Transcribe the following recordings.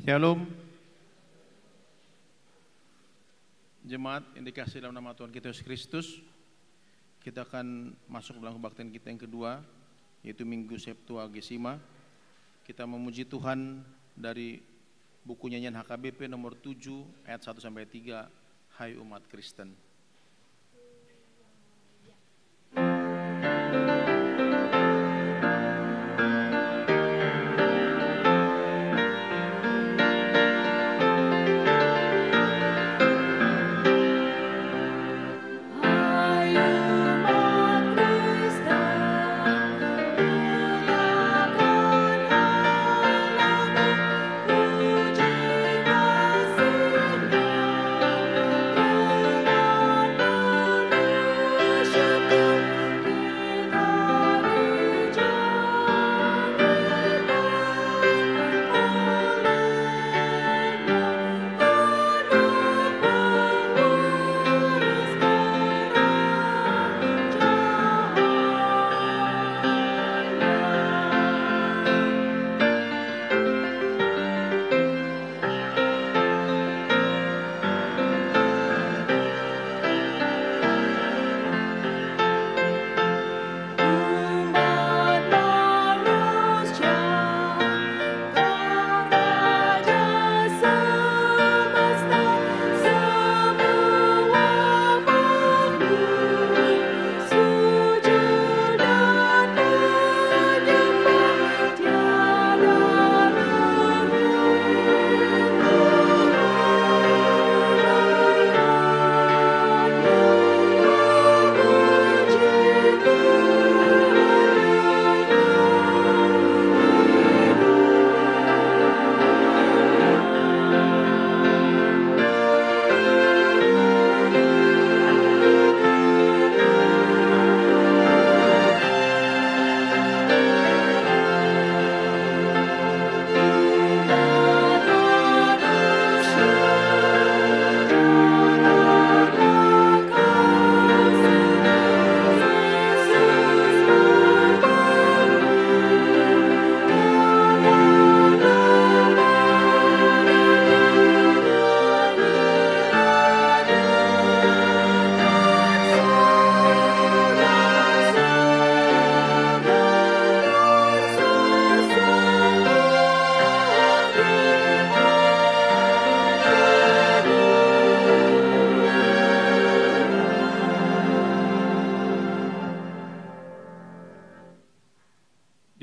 Shalom. Jemaat yang dikasihi dalam nama Tuhan kita Yesus Kristus, kita akan masuk dalam kebaktian kita yang kedua, yaitu Minggu Septuagesima. Kita memuji Tuhan dari buku nyanyian HKBP nomor 7 ayat 1 sampai 3, Hai umat Kristen.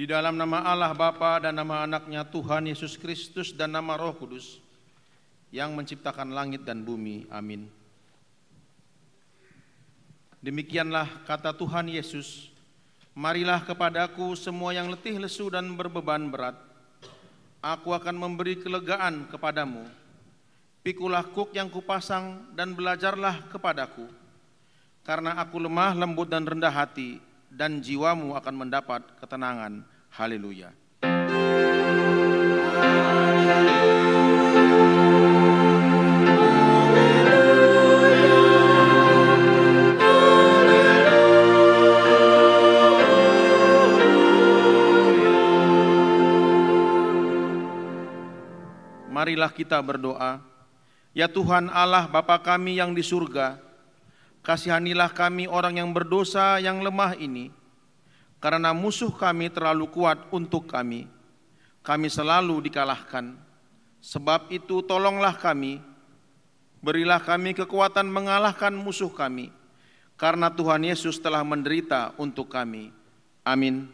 Di dalam nama Allah Bapa dan nama anaknya Tuhan Yesus Kristus dan nama Roh Kudus yang menciptakan langit dan bumi. Amin. Demikianlah kata Tuhan Yesus, marilah kepadaku semua yang letih lesu dan berbeban berat, aku akan memberi kelegaan kepadamu. Pikulah kuk yang kupasang dan belajarlah kepadaku, karena aku lemah lembut dan rendah hati, dan jiwamu akan mendapat ketenangan. Haleluya. Marilah kita berdoa. Ya Tuhan Allah Bapa kami yang di surga, kasihanilah kami orang yang berdosa yang lemah ini, karena musuh kami terlalu kuat untuk kami selalu dikalahkan. Sebab itu tolonglah kami, berilah kami kekuatan mengalahkan musuh kami, karena Tuhan Yesus telah menderita untuk kami. Amin.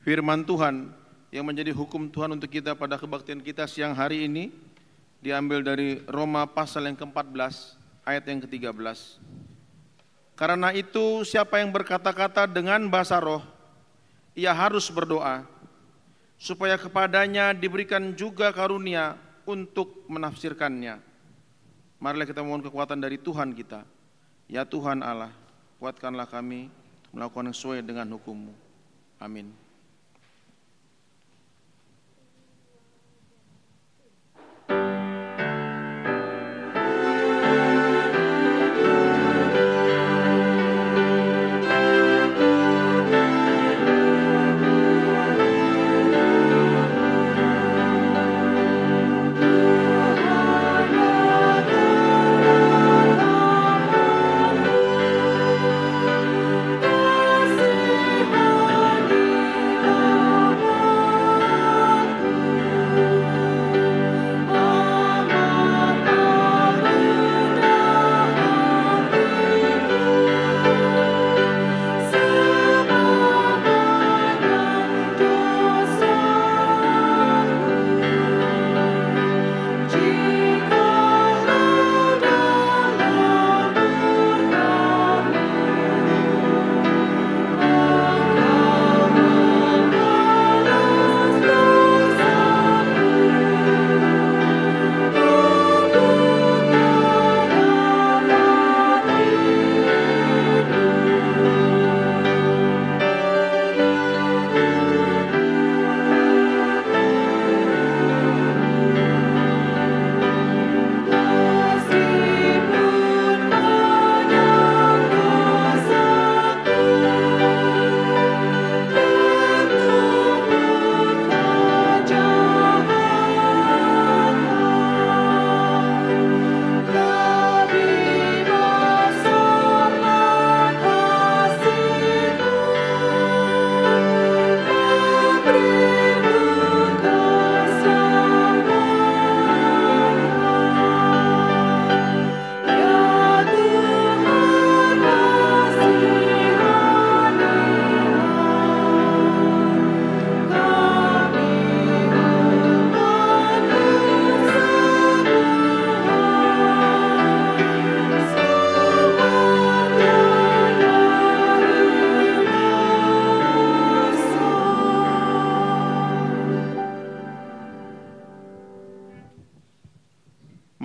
Firman Tuhan yang menjadi hukum Tuhan untuk kita pada kebaktian kita siang hari ini diambil dari Roma pasal yang ke-14 ayat yang ke-13. Karena itu siapa yang berkata-kata dengan bahasa roh, ia harus berdoa, supaya kepadanya diberikan juga karunia untuk menafsirkannya. Marilah kita mohon kekuatan dari Tuhan kita. Ya Tuhan Allah, kuatkanlah kami melakukan yang sesuai dengan hukum-Mu. Amin.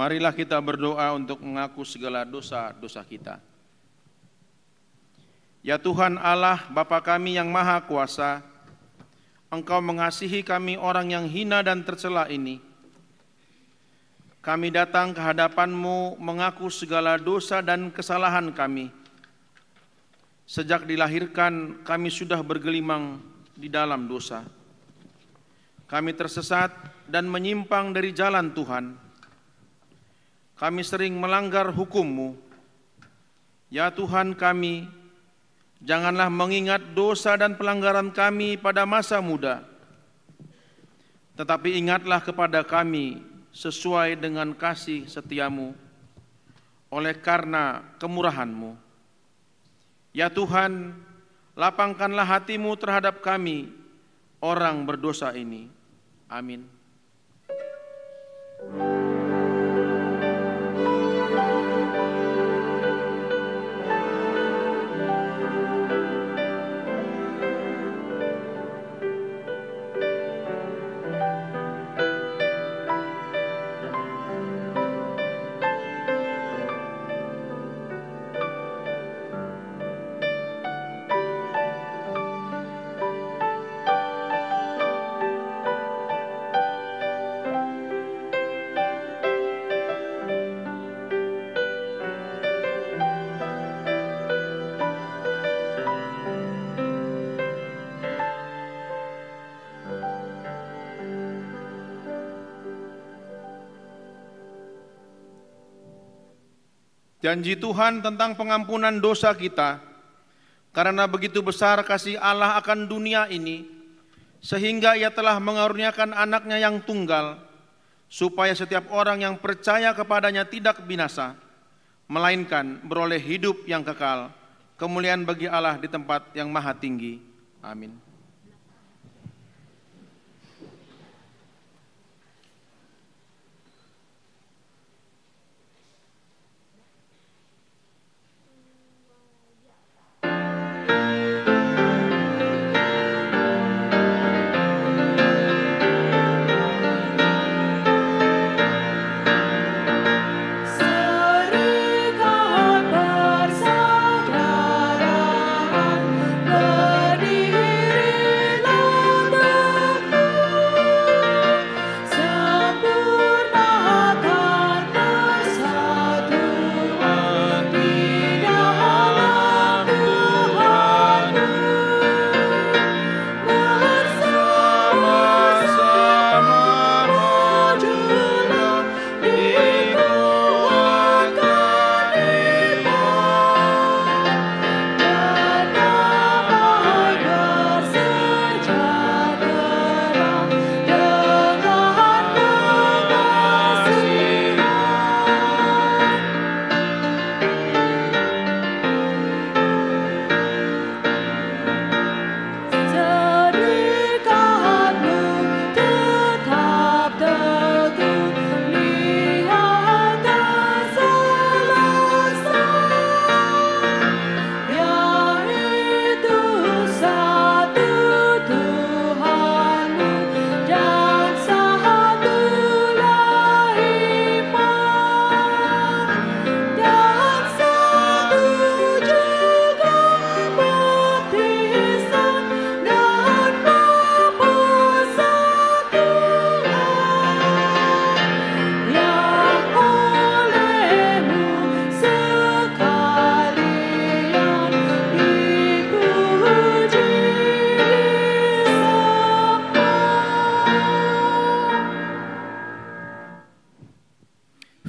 Marilah kita berdoa untuk mengaku segala dosa-dosa kita. Ya Tuhan Allah, Bapa kami yang Maha Kuasa, Engkau mengasihi kami orang yang hina dan tercela ini. Kami datang ke hadapan-Mu mengaku segala dosa dan kesalahan kami. Sejak dilahirkan, kami sudah bergelimang di dalam dosa. Kami tersesat dan menyimpang dari jalan Tuhan. Kami sering melanggar hukum-Mu. Ya Tuhan kami, janganlah mengingat dosa dan pelanggaran kami pada masa muda, tetapi ingatlah kepada kami sesuai dengan kasih setia-Mu oleh karena kemurahan-Mu. Ya Tuhan, lapangkanlah hati-Mu terhadap kami, orang berdosa ini. Amin. Janji Tuhan tentang pengampunan dosa kita, karena begitu besar kasih Allah akan dunia ini, sehingga Ia telah mengaruniakan anaknya yang tunggal, supaya setiap orang yang percaya kepadanya tidak binasa, melainkan beroleh hidup yang kekal. Kemuliaan bagi Allah di tempat yang maha tinggi. Amin.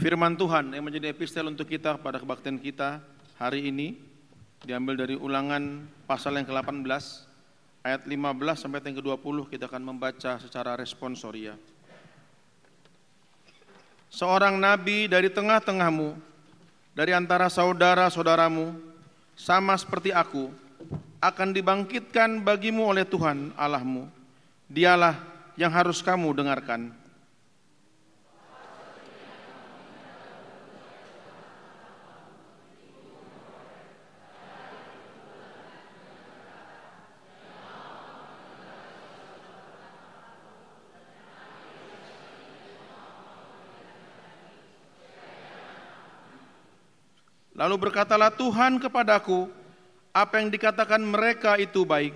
Firman Tuhan yang menjadi epistel untuk kita pada kebaktian kita hari ini diambil dari Ulangan pasal yang ke-18 ayat 15 sampai yang ke-20. Kita akan membaca secara responsoria. Seorang nabi dari tengah-tengahmu, dari antara saudara-saudaramu, sama seperti aku, akan dibangkitkan bagimu oleh Tuhan Allahmu. Dialah yang harus kamu dengarkan. Lalu berkatalah Tuhan kepadaku, apa yang dikatakan mereka itu baik.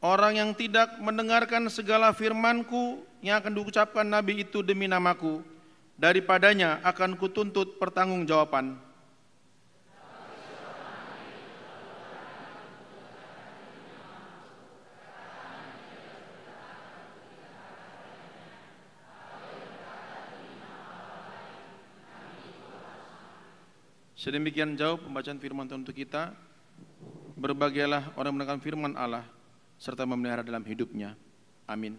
Orang yang tidak mendengarkan segala firman-Ku yang akan diucapkan nabi itu demi nama-Ku, daripadanya akan kutuntut pertanggungjawaban. Sedemikian jauh pembacaan firman Tuhan untuk kita. Berbahagialah orang yang mendengarkan firman Allah serta memelihara dalam hidupnya. Amin.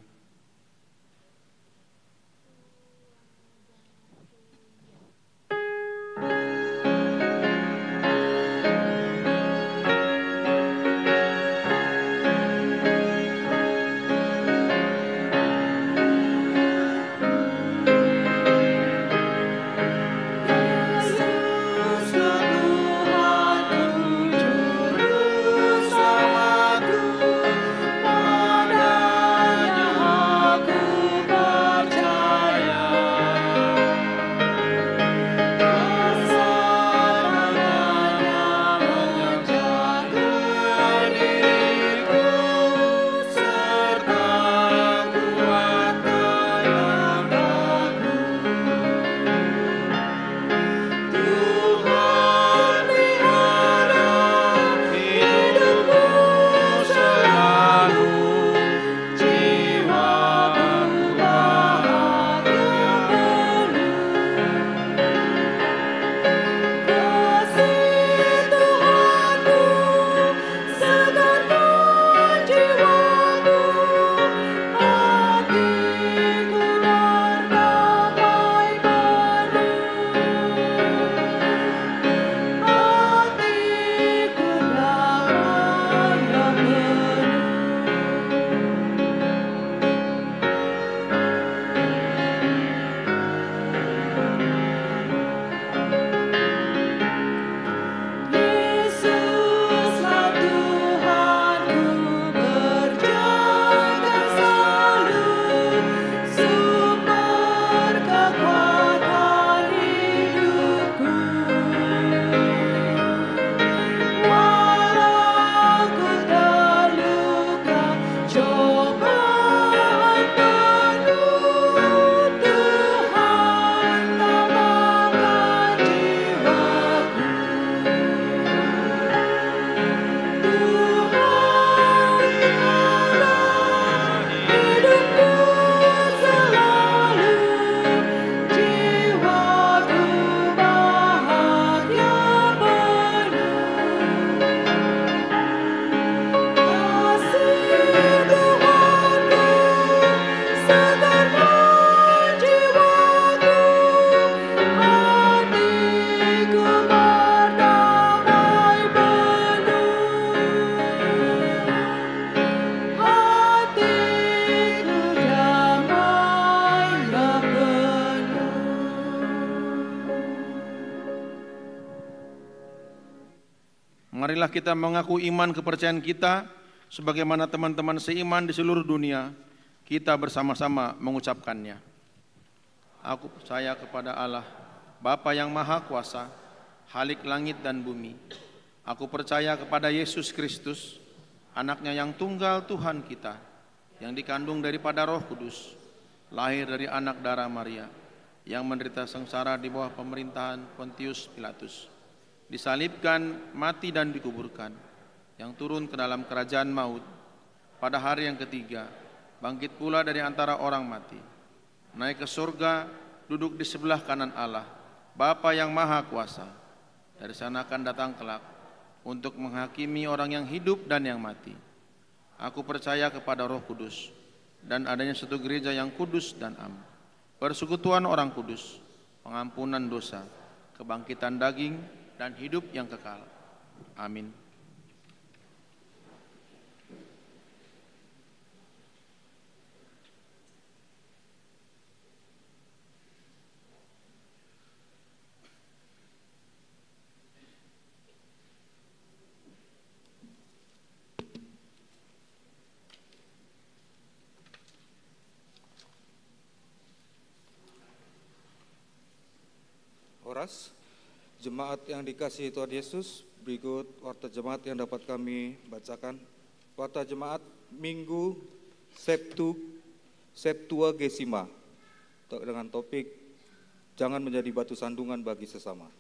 Marilah kita mengaku iman kepercayaan kita sebagaimana teman-teman seiman di seluruh dunia. Kita bersama-sama mengucapkannya. Aku percaya kepada Allah, Bapa yang Maha Kuasa, Khalik langit dan bumi. Aku percaya kepada Yesus Kristus, anaknya yang tunggal Tuhan kita, yang dikandung daripada Roh Kudus, lahir dari anak darah Maria, yang menderita sengsara di bawah pemerintahan Pontius Pilatus, disalibkan, mati dan dikuburkan, yang turun ke dalam kerajaan maut, pada hari yang ketiga, bangkit pula dari antara orang mati, naik ke surga, duduk di sebelah kanan Allah, Bapa yang Maha Kuasa. Dari sana akan datang kelak untuk menghakimi orang yang hidup dan yang mati. Aku percaya kepada Roh Kudus dan adanya satu gereja yang kudus dan am, persekutuan orang kudus, pengampunan dosa, kebangkitan daging, dan hidup yang kekal. Amin. Horas, jemaat yang dikasihi Tuhan Yesus, berikut warta jemaat yang dapat kami bacakan. Warta jemaat Minggu Septuagesima dengan topik jangan menjadi batu sandungan bagi sesama.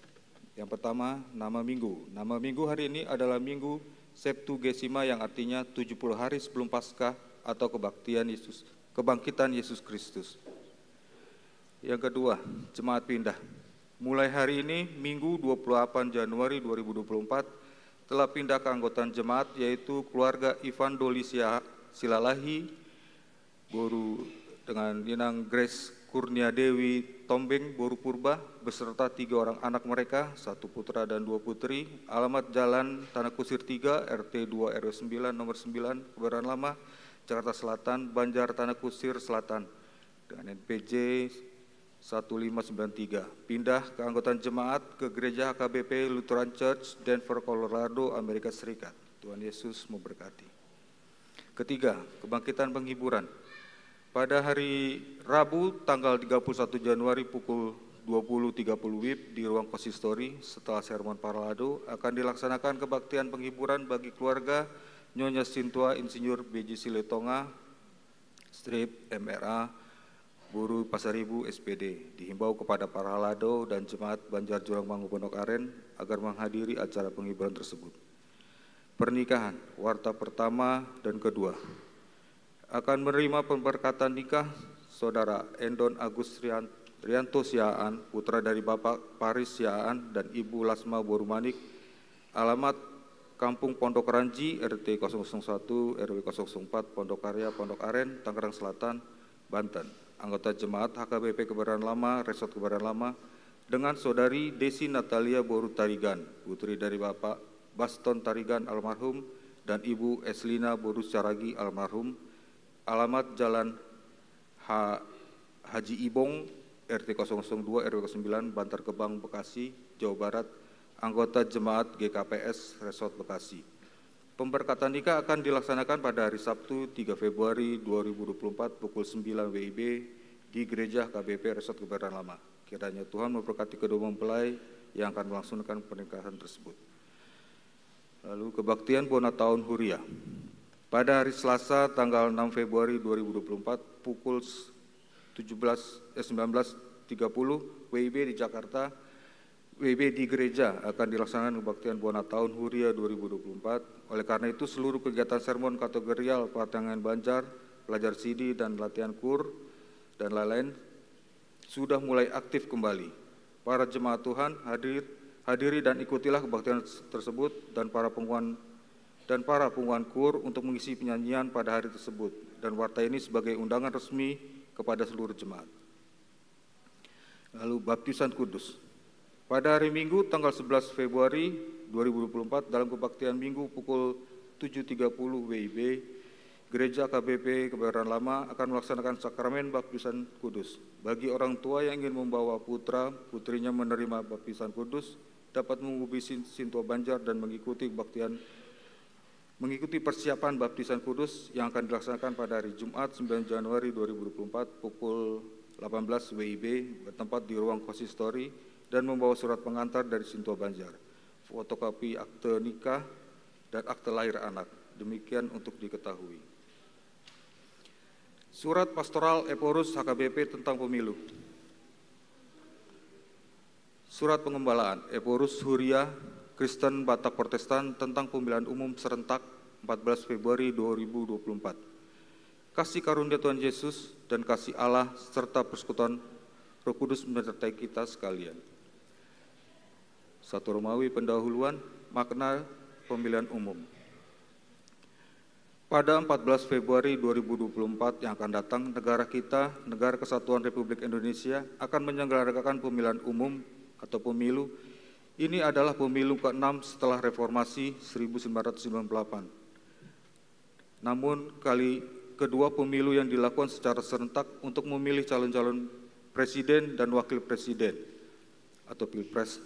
Yang pertama, nama minggu. Nama minggu hari ini adalah Minggu Septuagesima yang artinya 70 hari sebelum Paskah atau kebangkitan Yesus Kristus. Yang kedua, jemaat pindah. Mulai hari ini, Minggu 28 Januari 2024, telah pindah ke anggotaan jemaat, yaitu keluarga Ivan Doli Silalahi, Boru dengan Inang Grace Kurnia Dewi Tombeng, Boru Purba, beserta 3 orang anak mereka, 1 putra dan 2 putri, alamat Jalan Tanah Kusir 3, RT 2 RW 9, nomor 9, Kebayoran Lama, Jakarta Selatan, Banjar Tanah Kusir Selatan, dengan NPJ 1593, pindah ke anggotaan jemaat ke Gereja HKBP Lutheran Church, Denver, Colorado, Amerika Serikat. Tuhan Yesus memberkati. Ketiga, kebangkitan penghiburan. Pada hari Rabu tanggal 31 Januari pukul 20.30 WIB di ruang konsistori setelah sermon Parlado akan dilaksanakan kebaktian penghiburan bagi keluarga Nyonya Sintua Insinyur B.J. Siletonga, strip MRA, Buru Pasaribu SPD, dihimbau kepada para halado dan jemaat Banjar Jurang Mangu Pondok Aren agar menghadiri acara penghiburan tersebut. Pernikahan, warta pertama dan kedua, akan menerima pemberkatan nikah Saudara Endon Agus Rianto Siaan, putra dari Bapak Paris Siaan dan Ibu Lasma Borumanik, alamat Kampung Pondok Ranji, RT 001 RW 004, Pondok Karya, Pondok Aren, Tangerang Selatan, Banten. Anggota jemaat HKBP Kebayoran Lama, Resort Kebayoran Lama, dengan Saudari Desi Natalia Boru Tarigan, putri dari Bapak Baston Tarigan almarhum dan Ibu Eslina Boru Caragi almarhum, alamat Jalan Haji Ibong, RT 002 RW 09, Bantar Gebang, Bekasi, Jawa Barat, anggota jemaat GKPS Resort Bekasi. Pemberkatan nikah akan dilaksanakan pada hari Sabtu 3 Februari 2024 pukul 9 WIB di Gereja KBP Resort Kebayoran Lama. Kiranya Tuhan memberkati kedua mempelai yang akan melangsungkan pernikahan tersebut. Lalu kebaktian Bona Tahun Huria. Pada hari Selasa tanggal 6 Februari 2024 pukul 19.30 WIB di Jakarta, WIB di gereja akan dilaksanakan kebaktian Bona Tahun Huria 2024. Oleh karena itu seluruh kegiatan sermon kategorial Patangan Banjar, pelajar CD dan latihan kur dan lain-lain sudah mulai aktif kembali. Para jemaat Tuhan hadiri dan ikutilah kebaktian tersebut dan para pengumuman kur untuk mengisi penyanyian pada hari tersebut, dan warta ini sebagai undangan resmi kepada seluruh jemaat. Lalu baptisan kudus. Pada hari Minggu tanggal 11 Februari 2024 dalam kebaktian Minggu pukul 7.30 WIB, Gereja KBP Kebayoran Lama akan melaksanakan sakramen baptisan kudus. Bagi orang tua yang ingin membawa putra putrinya menerima baptisan kudus, dapat menghubungi Sintua Banjar dan mengikuti persiapan baptisan kudus yang akan dilaksanakan pada hari Jumat 9 Januari 2024 pukul 18 WIB bertempat di ruang konsistori dan membawa surat pengantar dari Sintua Banjar, fotokopi akte nikah, dan akte lahir anak. Demikian untuk diketahui. Surat Pastoral Eporus HKBP tentang pemilu. Surat Pengembalaan Eborus Huria Kristen Batak Protestan tentang pemilihan umum serentak 14 Februari 2024. Kasih karunia Tuhan Yesus dan kasih Allah serta persekutuan Roh Kudus menyertai kita sekalian. 1 Romawi pendahuluan makna pemilihan umum. Pada 14 Februari 2024 yang akan datang, negara kita, Negara Kesatuan Republik Indonesia, akan menyelenggarakan pemilihan umum atau pemilu. Ini adalah pemilu ke-6 setelah reformasi 1998. Namun kali kedua pemilu yang dilakukan secara serentak untuk memilih calon-calon presiden dan wakil presiden atau pilpres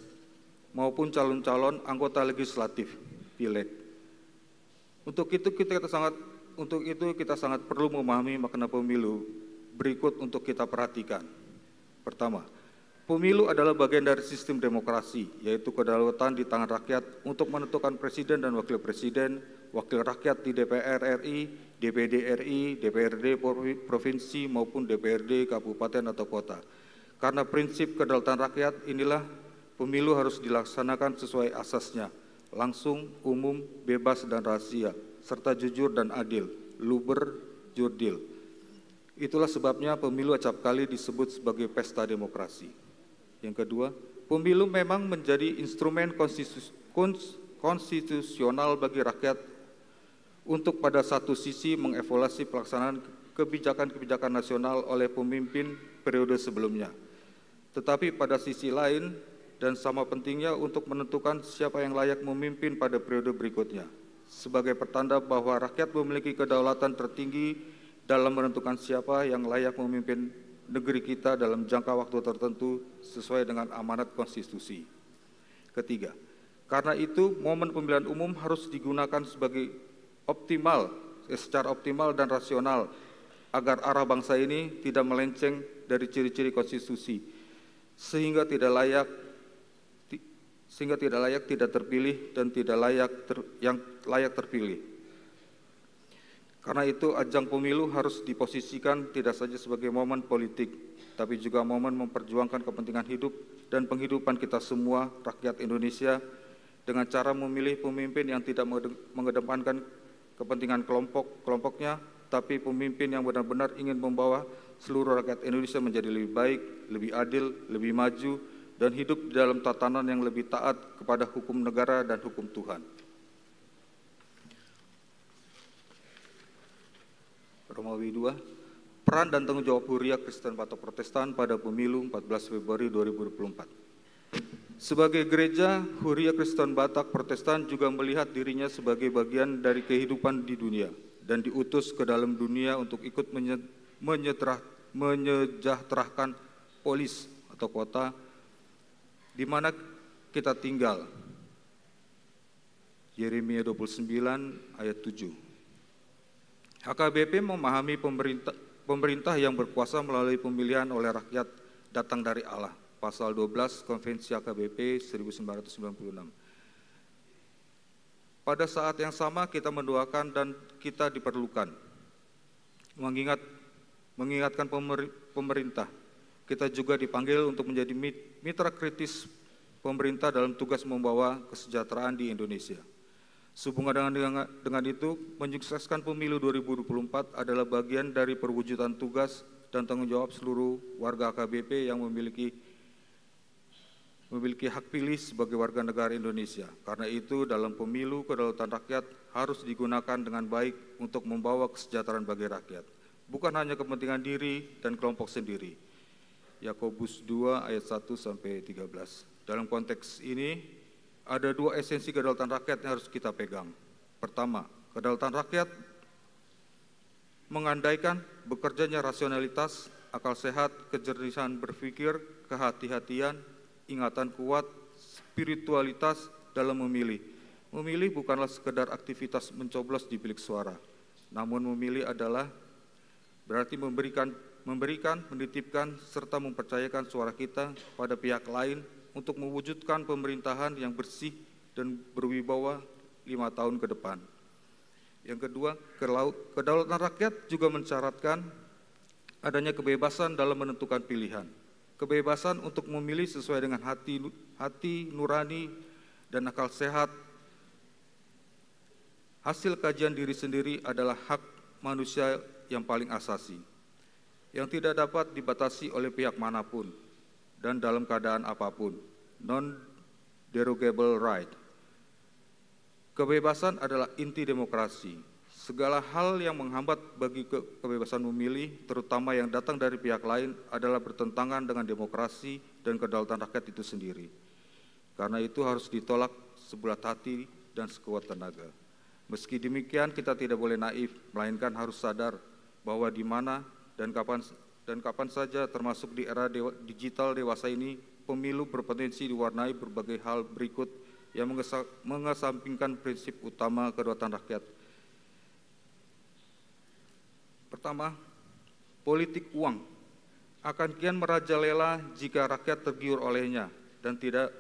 maupun calon-calon anggota legislatif pileg. Untuk itu kita sangat perlu memahami makna pemilu berikut untuk kita perhatikan. Pertama, pemilu adalah bagian dari sistem demokrasi, yaitu kedaulatan di tangan rakyat untuk menentukan presiden dan wakil presiden, wakil rakyat di DPR RI, DPD RI, DPRD provinsi maupun DPRD kabupaten atau kota. Karena prinsip kedaulatan rakyat inilah pemilu harus dilaksanakan sesuai asasnya, langsung, umum, bebas dan rahasia, serta jujur dan adil, luber, jurdil. Itulah sebabnya pemilu acap kali disebut sebagai pesta demokrasi. Yang kedua, pemilu memang menjadi instrumen konstitusional bagi rakyat untuk pada satu sisi mengevaluasi pelaksanaan kebijakan-kebijakan nasional oleh pemimpin periode sebelumnya. Tetapi pada sisi lain, dan sama pentingnya untuk menentukan siapa yang layak memimpin pada periode berikutnya, sebagai pertanda bahwa rakyat memiliki kedaulatan tertinggi dalam menentukan siapa yang layak memimpin negeri kita dalam jangka waktu tertentu sesuai dengan amanat konstitusi. Ketiga, karena itu momen pemilihan umum harus digunakan secara optimal dan rasional agar arah bangsa ini tidak melenceng dari ciri-ciri konstitusi sehingga tidak layak tidak terpilih dan tidak layak terpilih. Karena itu ajang pemilu harus diposisikan tidak saja sebagai momen politik, tapi juga momen memperjuangkan kepentingan hidup dan penghidupan kita semua, rakyat Indonesia, dengan cara memilih pemimpin yang tidak mengedepankan kepentingan kelompoknya, tapi pemimpin yang benar-benar ingin membawa seluruh rakyat Indonesia menjadi lebih baik, lebih adil, lebih maju, dan hidup di dalam tatanan yang lebih taat kepada hukum negara dan hukum Tuhan. Romawi 2, peran dan tanggung jawab Huria Kristen Batak Protestan pada pemilu 14 Februari 2024. Sebagai gereja, Huria Kristen Batak Protestan juga melihat dirinya sebagai bagian dari kehidupan di dunia dan diutus ke dalam dunia untuk ikut menyejahterakan polis atau kota di mana kita tinggal. Yeremia 29 ayat 7. HKBP memahami pemerintah yang berkuasa melalui pemilihan oleh rakyat datang dari Allah. Pasal 12 Konvensi HKBP 1996. Pada saat yang sama kita mendoakan dan kita diperlukan. Mengingatkan pemerintah. Kita juga dipanggil untuk menjadi mitra kritis pemerintah dalam tugas membawa kesejahteraan di Indonesia. Sehubungan dengan itu, menyukseskan pemilu 2024 adalah bagian dari perwujudan tugas dan tanggung jawab seluruh warga HKBP yang memiliki hak pilih sebagai warga negara Indonesia. Karena itu, dalam pemilu, kedaulatan rakyat harus digunakan dengan baik untuk membawa kesejahteraan bagi rakyat, bukan hanya kepentingan diri dan kelompok sendiri. Yakobus 2 ayat 1-13. Dalam konteks ini, ada dua esensi kedaulatan rakyat yang harus kita pegang. Pertama, kedaulatan rakyat mengandaikan bekerjanya rasionalitas, akal sehat, kejernihan berpikir, kehati-hatian, ingatan kuat, spiritualitas dalam memilih. Memilih bukanlah sekedar aktivitas mencoblos di bilik suara, namun memilih adalah berarti memberikan, menitipkan, serta mempercayakan suara kita pada pihak lain untuk mewujudkan pemerintahan yang bersih dan berwibawa 5 tahun ke depan. Yang kedua, kedaulatan rakyat juga mensyaratkan adanya kebebasan dalam menentukan pilihan. kebebasan untuk memilih sesuai dengan hati nurani dan akal sehat. Hasil kajian diri sendiri adalah hak manusia yang paling asasi, yang tidak dapat dibatasi oleh pihak manapun dan dalam keadaan apapun, non-derogable right. Kebebasan adalah inti demokrasi. Segala hal yang menghambat bagi kebebasan memilih, terutama yang datang dari pihak lain, adalah bertentangan dengan demokrasi dan kedaulatan rakyat itu sendiri. Karena itu harus ditolak sebulat hati dan sekuat tenaga. Meski demikian, kita tidak boleh naif, melainkan harus sadar bahwa di mana dan kapan saja, termasuk di era digital dewasa ini, pemilu berpotensi diwarnai berbagai hal berikut yang mengesampingkan prinsip utama kedaulatan rakyat. Pertama, politik uang akan kian merajalela jika rakyat tergiur olehnya dan tidak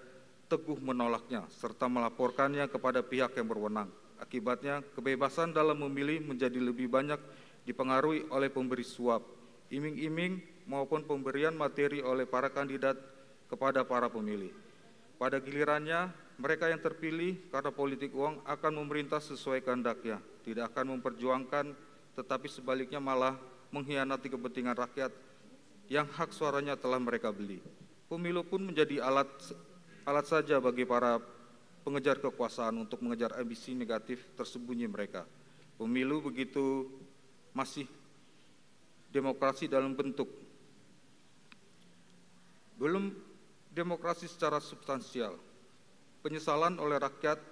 teguh menolaknya, serta melaporkannya kepada pihak yang berwenang. Akibatnya, kebebasan dalam memilih menjadi lebih banyak dipengaruhi oleh pemberi suap, iming-iming maupun pemberian materi oleh para kandidat kepada para pemilih. Pada gilirannya, mereka yang terpilih karena politik uang akan memerintah sesuai kehendaknya, tidak akan memperjuangkan, tetapi sebaliknya malah mengkhianati kepentingan rakyat yang hak suaranya telah mereka beli. Pemilu pun menjadi alat saja bagi para pengejar kekuasaan untuk mengejar ambisi negatif tersembunyi mereka. Pemilu begitu masih demokrasi dalam bentuk, belum demokrasi secara substansial. Penyesalan oleh rakyat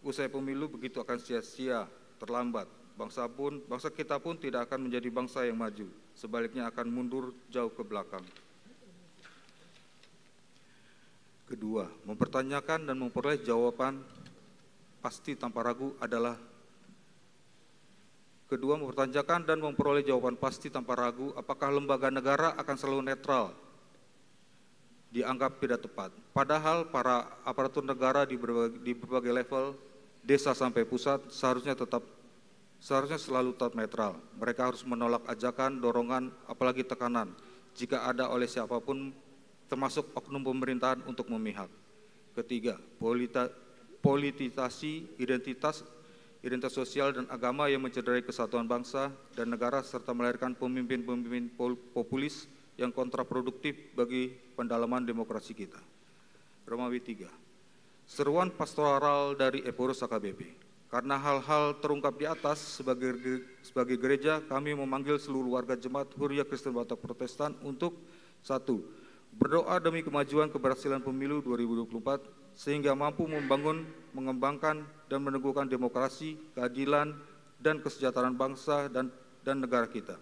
usai pemilu begitu akan sia-sia, terlambat. Bangsa kita pun tidak akan menjadi bangsa yang maju, sebaliknya akan mundur jauh ke belakang. Kedua, mempertanyakan dan memperoleh jawaban pasti tanpa ragu adalah apakah lembaga negara akan selalu netral, dianggap tidak tepat. Padahal para aparatur negara di berbagai level, desa sampai pusat, seharusnya selalu tetap netral. Mereka harus menolak ajakan, dorongan, apalagi tekanan jika ada oleh siapapun, termasuk oknum pemerintahan untuk memihak. Ketiga, politisasi identitas sosial dan agama yang mencederai kesatuan bangsa dan negara serta melahirkan pemimpin-pemimpin populis yang kontraproduktif bagi pendalaman demokrasi kita. Romawi 3. Seruan pastoral dari Epurus AKBP. Karena hal-hal terungkap di atas, sebagai gereja kami memanggil seluruh warga jemaat Huria Kristen Batak Protestan untuk 1. Berdoa demi kemajuan keberhasilan pemilu 2024 sehingga mampu membangun, mengembangkan, dan meneguhkan demokrasi, keadilan, dan kesejahteraan bangsa dan negara kita.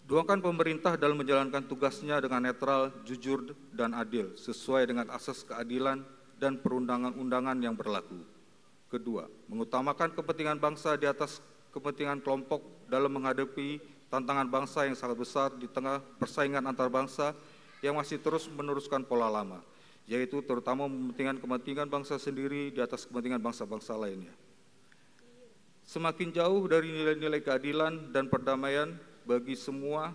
Doakan pemerintah dalam menjalankan tugasnya dengan netral, jujur, dan adil, sesuai dengan asas keadilan dan perundangan-undangan yang berlaku. Kedua, mengutamakan kepentingan bangsa di atas kepentingan kelompok dalam menghadapi tantangan bangsa yang sangat besar di tengah persaingan antar bangsa yang masih terus meneruskan pola lama, yaitu terutama kepentingan bangsa sendiri di atas kepentingan bangsa-bangsa lainnya. Semakin jauh dari nilai-nilai keadilan dan perdamaian bagi semua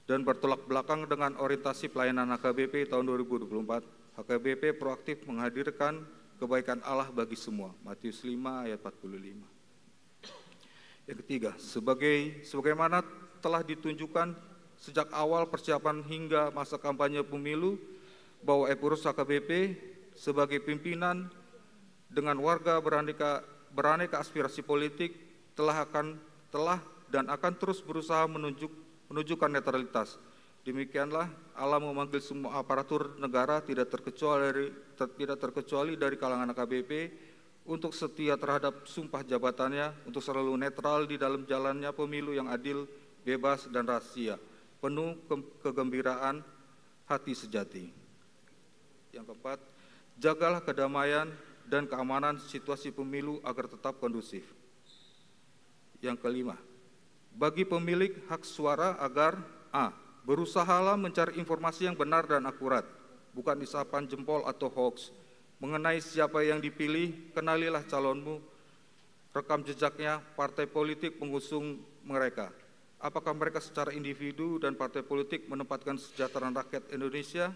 dan bertolak belakang dengan orientasi pelayanan HKBP tahun 2024, HKBP proaktif menghadirkan kebaikan Allah bagi semua. Matius 5 ayat 45. Yang ketiga, sebagaimana telah ditunjukkan sejak awal persiapan hingga masa kampanye pemilu bahwa Epurus HKBP sebagai pimpinan dengan warga beraneka aspirasi politik telah dan akan terus berusaha menunjukkan netralitas. Demikianlah Allah memanggil semua aparatur negara tidak terkecuali dari kalangan AKBP untuk setia terhadap sumpah jabatannya, untuk selalu netral di dalam jalannya pemilu yang adil, bebas, dan rahasia, penuh kegembiraan hati sejati. Yang keempat, jagalah kedamaian dan keamanan situasi pemilu agar tetap kondusif. Yang kelima, bagi pemilik hak suara agar a. berusahalah mencari informasi yang benar dan akurat, bukan isapan jempol atau hoax. Mengenai siapa yang dipilih, kenalilah calonmu, rekam jejaknya, partai politik pengusung mereka, apakah mereka secara individu dan partai politik menempatkan kesejahteraan rakyat Indonesia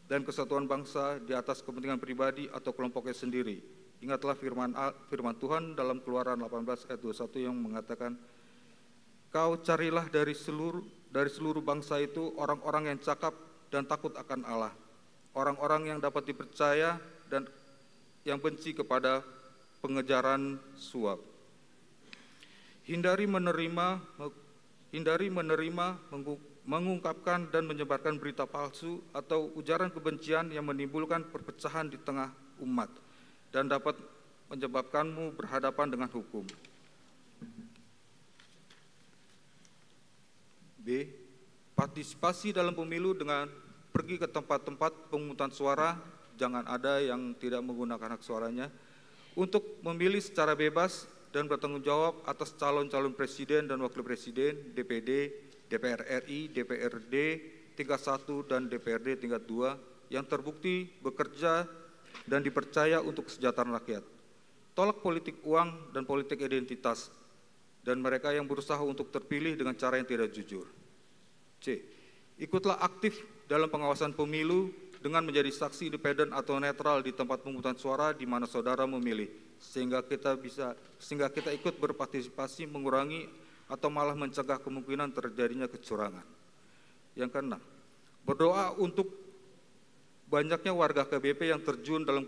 dan kesatuan bangsa di atas kepentingan pribadi atau kelompoknya sendiri. Ingatlah firman Tuhan dalam Keluaran 18 ayat 21 yang mengatakan, "Kau carilah dari seluruh bangsa itu orang-orang yang cakap dan takut akan Allah, orang-orang yang dapat dipercaya dan yang benci kepada pengejaran suap. Hindari menerima, mengungkapkan dan menyebarkan berita palsu atau ujaran kebencian yang menimbulkan perpecahan di tengah umat dan dapat menyebabkanmu berhadapan dengan hukum." B. Partisipasi dalam pemilu dengan pergi ke tempat-tempat pemungutan suara, jangan ada yang tidak menggunakan hak suaranya, untuk memilih secara bebas dan bertanggung jawab atas calon-calon presiden dan wakil presiden, DPD, DPR RI, DPRD tingkat 1 dan DPRD tingkat 2 yang terbukti bekerja dan dipercaya untuk kesejahteraan rakyat. Tolak politik uang dan politik identitas dan mereka yang berusaha untuk terpilih dengan cara yang tidak jujur. C. Ikutlah aktif dalam pengawasan pemilu dengan menjadi saksi independen atau netral di tempat pemungutan suara di mana saudara memilih, sehingga kita ikut berpartisipasi mengurangi atau malah mencegah kemungkinan terjadinya kecurangan. Yang keenam, berdoa untuk banyaknya warga KBP yang terjun dalam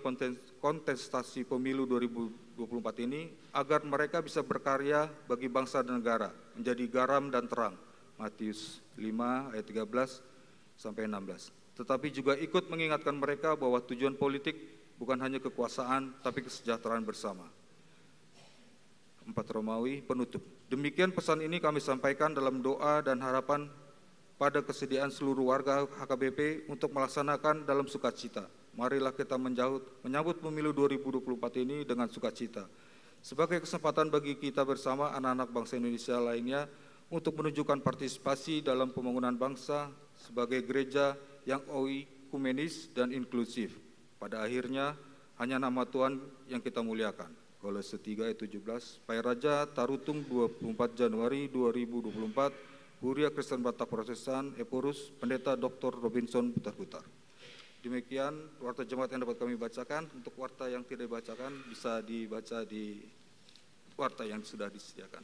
kontestasi pemilu 2024 ini agar mereka bisa berkarya bagi bangsa dan negara, menjadi garam dan terang. Matius 5 ayat 13 sampai 16. Tetapi juga ikut mengingatkan mereka bahwa tujuan politik bukan hanya kekuasaan, tapi kesejahteraan bersama. 4 Romawi penutup. Demikian pesan ini kami sampaikan dalam doa dan harapan pada kesediaan seluruh warga HKBP untuk melaksanakan dalam sukacita. Marilah kita menyambut pemilu 2024 ini dengan sukacita. Sebagai kesempatan bagi kita bersama anak-anak bangsa Indonesia lainnya untuk menunjukkan partisipasi dalam pembangunan bangsa sebagai gereja yang oikumenis dan inklusif. Pada akhirnya, hanya nama Tuhan yang kita muliakan. Kolose 3 ayat 17, Pai Raja Tarutung 24 Januari 2024, Huria Kristen Batak Protestan, Epurus, Pendeta Dr. Robinson Putar-Putar. Demikian warta jemaat yang dapat kami bacakan. Untuk warta yang tidak dibacakan bisa dibaca di warta yang sudah disediakan.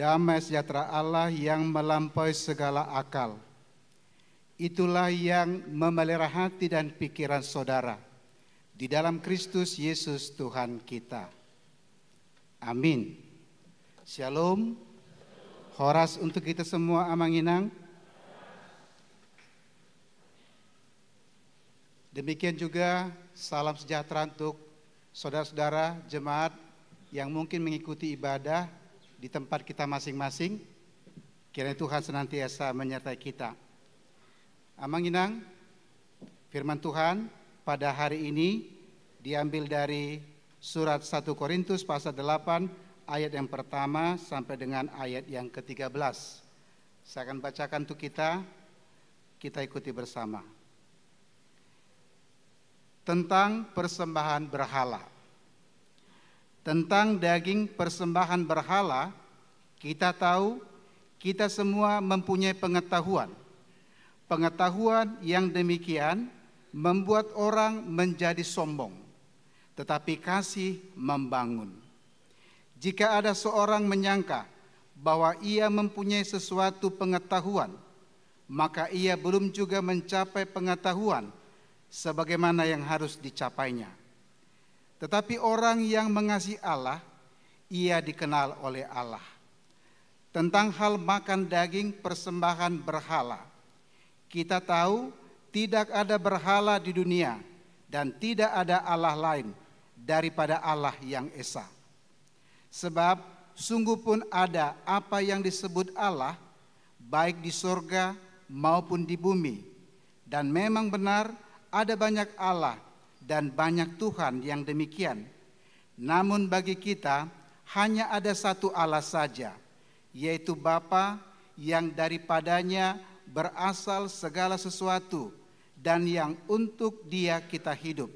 Damai sejahtera Allah yang melampaui segala akal, itulah yang memelihara hati dan pikiran saudara di dalam Kristus Yesus Tuhan kita. Amin. Shalom. Horas untuk kita semua, Amanginang. Demikian juga salam sejahtera untuk saudara-saudara jemaat yang mungkin mengikuti ibadah di tempat kita masing-masing. Kiranya Tuhan senantiasa menyertai kita. Amanginang, firman Tuhan pada hari ini diambil dari surat 1 Korintus pasal 8 ayat yang pertama sampai dengan ayat yang ke-13. Saya akan bacakan untuk kita ikuti bersama. Tentang persembahan berhala. Tentang daging persembahan berhala, kita tahu kita semua mempunyai pengetahuan. Pengetahuan yang demikian membuat orang menjadi sombong, tetapi kasih membangun. Jika ada seorang menyangka bahwa ia mempunyai sesuatu pengetahuan, maka ia belum juga mencapai pengetahuan sebagaimana yang harus dicapainya. Tetapi orang yang mengasihi Allah, ia dikenal oleh Allah. Tentang hal makan daging persembahan berhala, kita tahu tidak ada berhala di dunia dan tidak ada Allah lain daripada Allah yang Esa. Sebab sungguh pun ada apa yang disebut Allah, baik di sorga maupun di bumi. Dan memang benar ada banyak Allah dan banyak Tuhan yang demikian. Namun bagi kita hanya ada satu Allah saja, yaitu Bapa yang daripadanya berasal segala sesuatu dan yang untuk Dia kita hidup.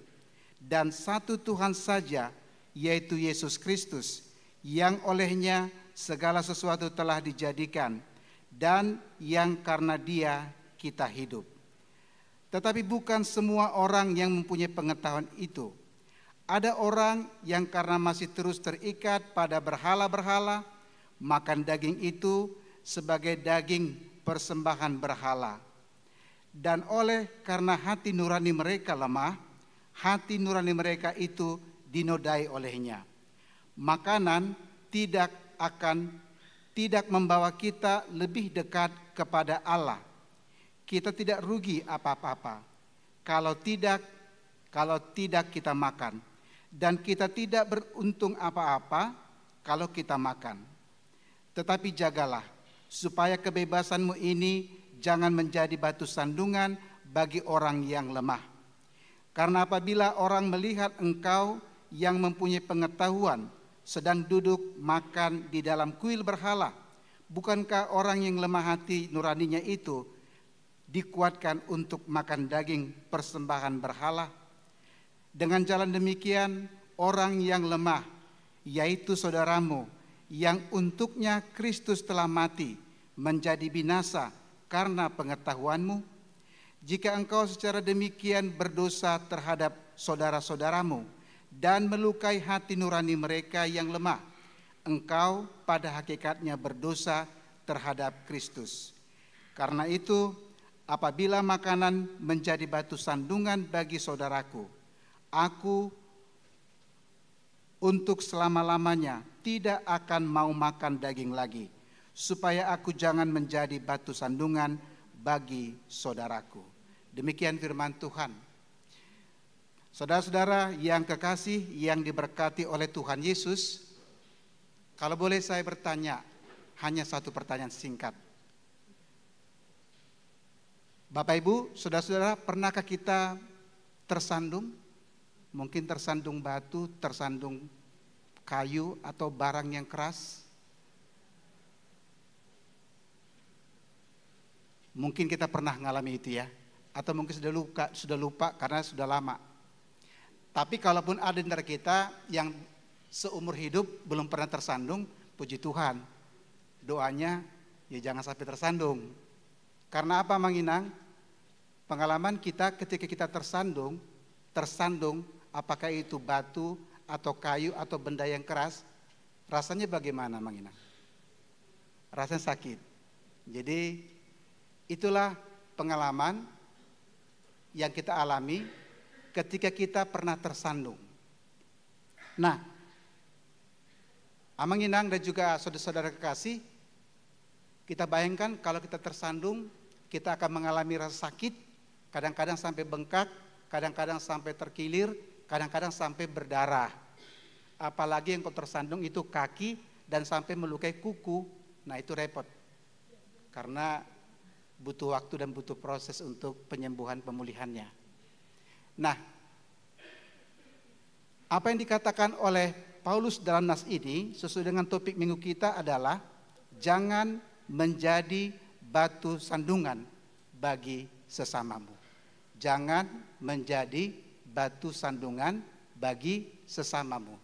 Dan satu Tuhan saja, yaitu Yesus Kristus, yang olehnya segala sesuatu telah dijadikan dan yang karena Dia kita hidup. Tetapi bukan semua orang yang mempunyai pengetahuan itu. Ada orang yang karena masih terus terikat pada berhala-berhala, makan daging itu sebagai daging persembahan berhala. Dan oleh karena hati nurani mereka lemah, hati nurani mereka itu dinodai olehnya. Makanan tidak membawa kita lebih dekat kepada Allah. Kita tidak rugi apa-apa kalau tidak kita makan, dan kita tidak beruntung apa-apa kalau kita makan. Tetapi jagalah supaya kebebasanmu ini jangan menjadi batu sandungan bagi orang yang lemah. Karena apabila orang melihat engkau yang mempunyai pengetahuan sedang duduk makan di dalam kuil berhala, bukankah orang yang lemah hati nuraninya itu dikuatkan untuk makan daging persembahan berhala? Dengan jalan demikian, orang yang lemah, yaitu saudaramu, yang untuknya Kristus telah mati, menjadi binasa karena pengetahuanmu. Jika engkau secara demikian berdosa terhadap saudara-saudaramu dan melukai hati nurani mereka yang lemah, engkau pada hakikatnya berdosa terhadap Kristus. Karena itu, apabila makanan menjadi batu sandungan bagi saudaraku, aku untuk selama-lamanya tidak akan mau makan daging lagi, supaya aku jangan menjadi batu sandungan bagi saudaraku. Demikian firman Tuhan. Saudara-saudara yang kekasih, yang diberkati oleh Tuhan Yesus, kalau boleh saya bertanya, hanya satu pertanyaan singkat. Bapak Ibu, saudara-saudara, pernahkah kita tersandung? Mungkin tersandung batu, tersandung kayu atau barang yang keras. Mungkin kita pernah mengalami itu ya, atau mungkin sudah lupa karena sudah lama. Tapi kalaupun ada di antara kita yang seumur hidup belum pernah tersandung, puji Tuhan, doanya ya jangan sampai tersandung. Karena apa, Manginang? Pengalaman kita ketika kita tersandung, apakah itu batu atau kayu atau benda yang keras, rasanya bagaimana, Manginang? Rasanya sakit. Jadi itulah pengalaman yang kita alami ketika kita pernah tersandung. Nah, Amanginang dan juga saudara-saudara kekasih, kita bayangkan kalau kita tersandung, kita akan mengalami rasa sakit, kadang-kadang sampai bengkak, kadang-kadang sampai terkilir, kadang-kadang sampai berdarah. Apalagi yang kalau tersandung itu kaki dan sampai melukai kuku, nah itu repot. Karena butuh waktu dan butuh proses untuk penyembuhan pemulihannya. Nah, apa yang dikatakan oleh Paulus dalam nas ini sesuai dengan topik minggu kita adalah jangan menjadi batu sandungan bagi sesamamu. Jangan menjadi batu sandungan bagi sesamamu.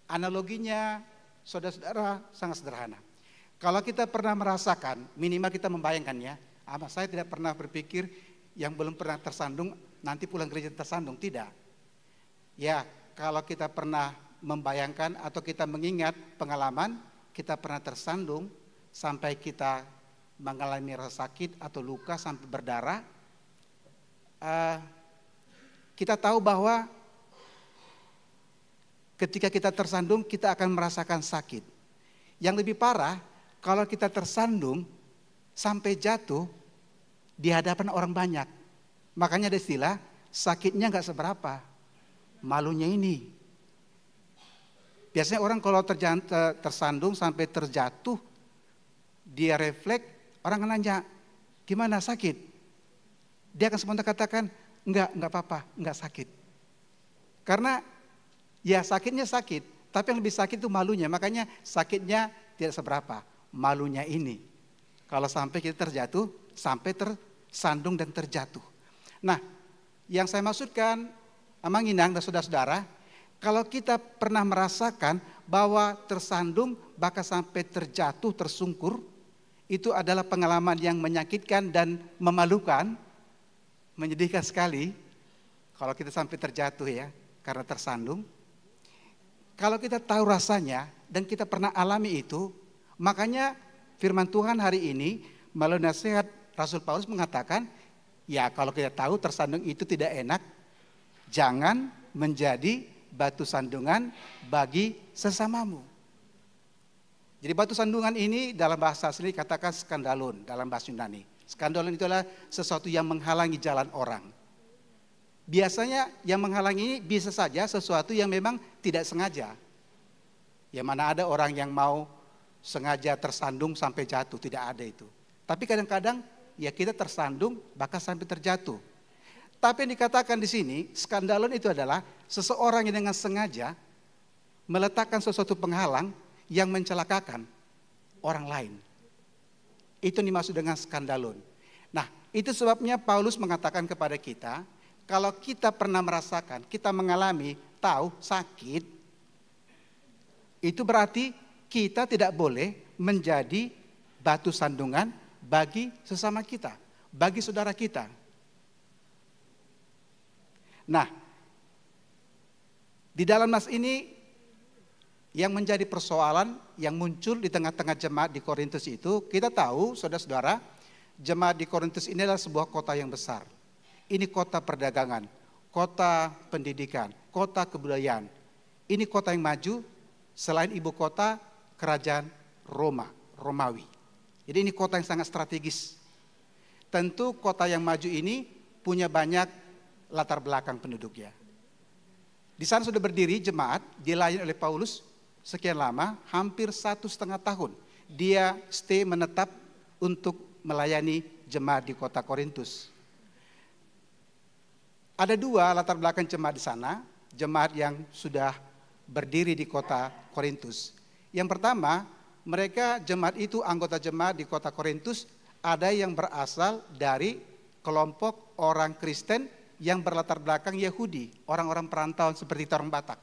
Analoginya saudara-saudara sangat sederhana. Kalau kita pernah merasakan, minimal kita membayangkannya, saya tidak pernah berpikir yang belum pernah tersandung nanti pulang gereja tersandung, tidak. Ya, kalau kita pernah membayangkan atau kita mengingat pengalaman, kita pernah tersandung sampai kita mengalami rasa sakit atau luka sampai berdarah, kita tahu bahwa ketika kita tersandung kita akan merasakan sakit. Yang lebih parah, kalau kita tersandung sampai jatuh di hadapan orang banyak. Makanya ada istilah, sakitnya nggak seberapa, malunya ini. Biasanya orang kalau tersandung sampai terjatuh, dia refleks, orang akan nanya, gimana sakit? Dia akan spontan katakan, enggak apa-apa, enggak sakit. Karena ya sakitnya sakit, tapi yang lebih sakit itu malunya. Makanya sakitnya tidak seberapa, malunya ini. Kalau sampai kita terjatuh, sampai tersandung dan terjatuh. Nah, yang saya maksudkan, Amang Inang dan saudara-saudara, kalau kita pernah merasakan bahwa tersandung bahkan sampai terjatuh, tersungkur, itu adalah pengalaman yang menyakitkan dan memalukan, menyedihkan sekali. Kalau kita sampai terjatuh ya, karena tersandung. Kalau kita tahu rasanya dan kita pernah alami itu, makanya firman Tuhan hari ini melalui nasihat Rasul Paulus mengatakan, ya kalau kita tahu tersandung itu tidak enak, jangan menjadi batu sandungan bagi sesamamu. Jadi batu sandungan ini dalam bahasa asli katakan skandalon dalam bahasa Yunani. Skandalon itu adalah sesuatu yang menghalangi jalan orang. Biasanya yang menghalangi bisa saja sesuatu yang memang tidak sengaja. Ya mana ada orang yang mau sengaja tersandung sampai jatuh, tidak ada itu. Tapi kadang-kadang ya kita tersandung bahkan sampai terjatuh. Tapi yang dikatakan di sini, skandalon itu adalah seseorang yang dengan sengaja meletakkan sesuatu penghalang yang mencelakakan orang lain. Itu dimaksud dengan skandalon. Nah, itu sebabnya Paulus mengatakan kepada kita, kalau kita pernah merasakan, kita mengalami, tahu sakit, itu berarti kita tidak boleh menjadi batu sandungan bagi sesama kita, bagi saudara kita. Nah, di dalam nas ini yang menjadi persoalan yang muncul di tengah-tengah jemaat di Korintus itu, kita tahu saudara-saudara, jemaat di Korintus ini adalah sebuah kota yang besar. Ini kota perdagangan, kota pendidikan, kota kebudayaan. Ini kota yang maju selain ibu kota kerajaan Romawi. Jadi ini kota yang sangat strategis. Tentu kota yang maju ini punya banyak latar belakang penduduknya. Di sana sudah berdiri jemaat, dilayani oleh Paulus sekian lama, hampir 1,5 tahun. Dia stay menetap untuk melayani jemaat di kota Korintus. Ada 2 latar belakang jemaat di sana, jemaat yang sudah berdiri di kota Korintus. Yang pertama, mereka jemaat itu anggota jemaat di kota Korintus ada yang berasal dari kelompok orang Kristen yang berlatar belakang Yahudi, orang-orang perantauan seperti orang Batak.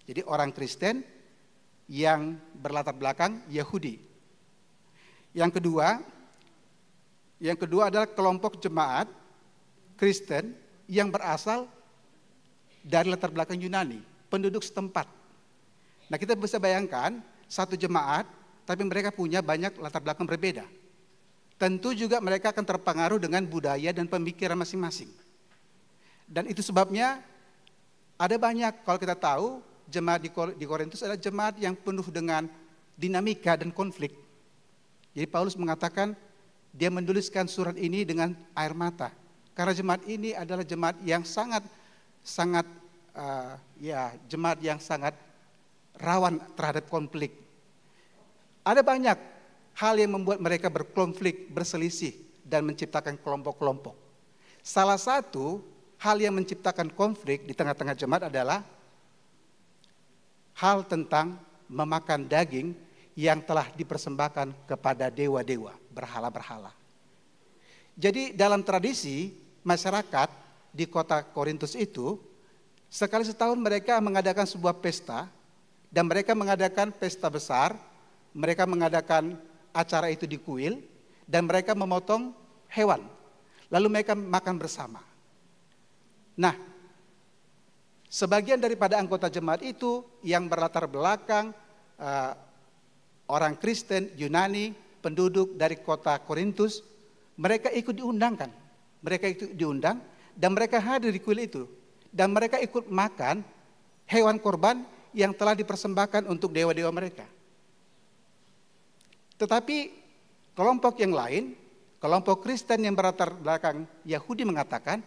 Jadi orang Kristen yang berlatar belakang Yahudi. Yang kedua adalah kelompok jemaat Kristen yang berasal dari latar belakang Yunani, penduduk setempat. Nah, kita bisa bayangkan satu jemaat, tapi mereka punya banyak latar belakang berbeda. Tentu juga mereka akan terpengaruh dengan budaya dan pemikiran masing-masing. Dan itu sebabnya ada banyak, kalau kita tahu, jemaat di Korintus adalah jemaat yang penuh dengan dinamika dan konflik. Jadi Paulus mengatakan dia menuliskan surat ini dengan air mata. Karena jemaat ini adalah jemaat yang sangat rawan terhadap konflik. Ada banyak hal yang membuat mereka berkonflik, berselisih. dan menciptakan kelompok-kelompok. Salah satu hal yang menciptakan konflik di tengah-tengah jemaat adalah hal tentang memakan daging yang telah dipersembahkan kepada dewa-dewa, berhala-berhala. Jadi dalam tradisi masyarakat di kota Korintus itu, sekali setahun mereka mengadakan sebuah pesta, dan mereka mengadakan pesta besar, mereka mengadakan acara itu di kuil, dan mereka memotong hewan, lalu mereka makan bersama. Nah, sebagian daripada anggota jemaat itu yang berlatar belakang orang Kristen, Yunani, penduduk dari kota Korintus, mereka ikut diundangkan. Mereka ikut diundang dan mereka hadir di kuil itu. Dan mereka ikut makan hewan korban yang telah dipersembahkan untuk dewa-dewa mereka. Tetapi kelompok yang lain, kelompok Kristen yang berlatar belakang Yahudi mengatakan,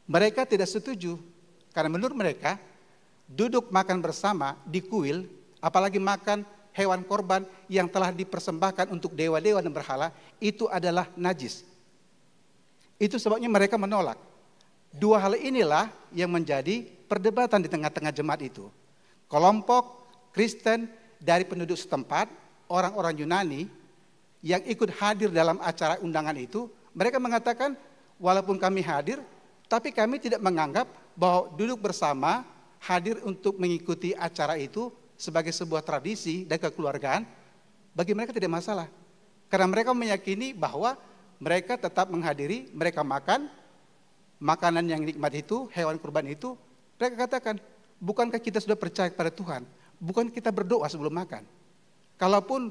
mereka tidak setuju. Karena menurut mereka, duduk makan bersama di kuil, apalagi makan hewan korban yang telah dipersembahkan untuk dewa-dewa dan berhala, itu adalah najis. Itu sebabnya mereka menolak. Dua hal inilah yang menjadi perdebatan di tengah-tengah jemaat itu. Kelompok Kristen dari penduduk setempat, orang-orang Yunani yang ikut hadir dalam acara undangan itu, mereka mengatakan, walaupun kami hadir, tapi kami tidak menganggap bahwa duduk bersama, hadir untuk mengikuti acara itu sebagai sebuah tradisi dan kekeluargaan, bagi mereka tidak masalah. Karena mereka meyakini bahwa mereka tetap menghadiri, mereka makan, makanan yang nikmat itu, hewan kurban itu, mereka katakan, bukankah kita sudah percaya kepada Tuhan? Bukan kita berdoa sebelum makan? Kalaupun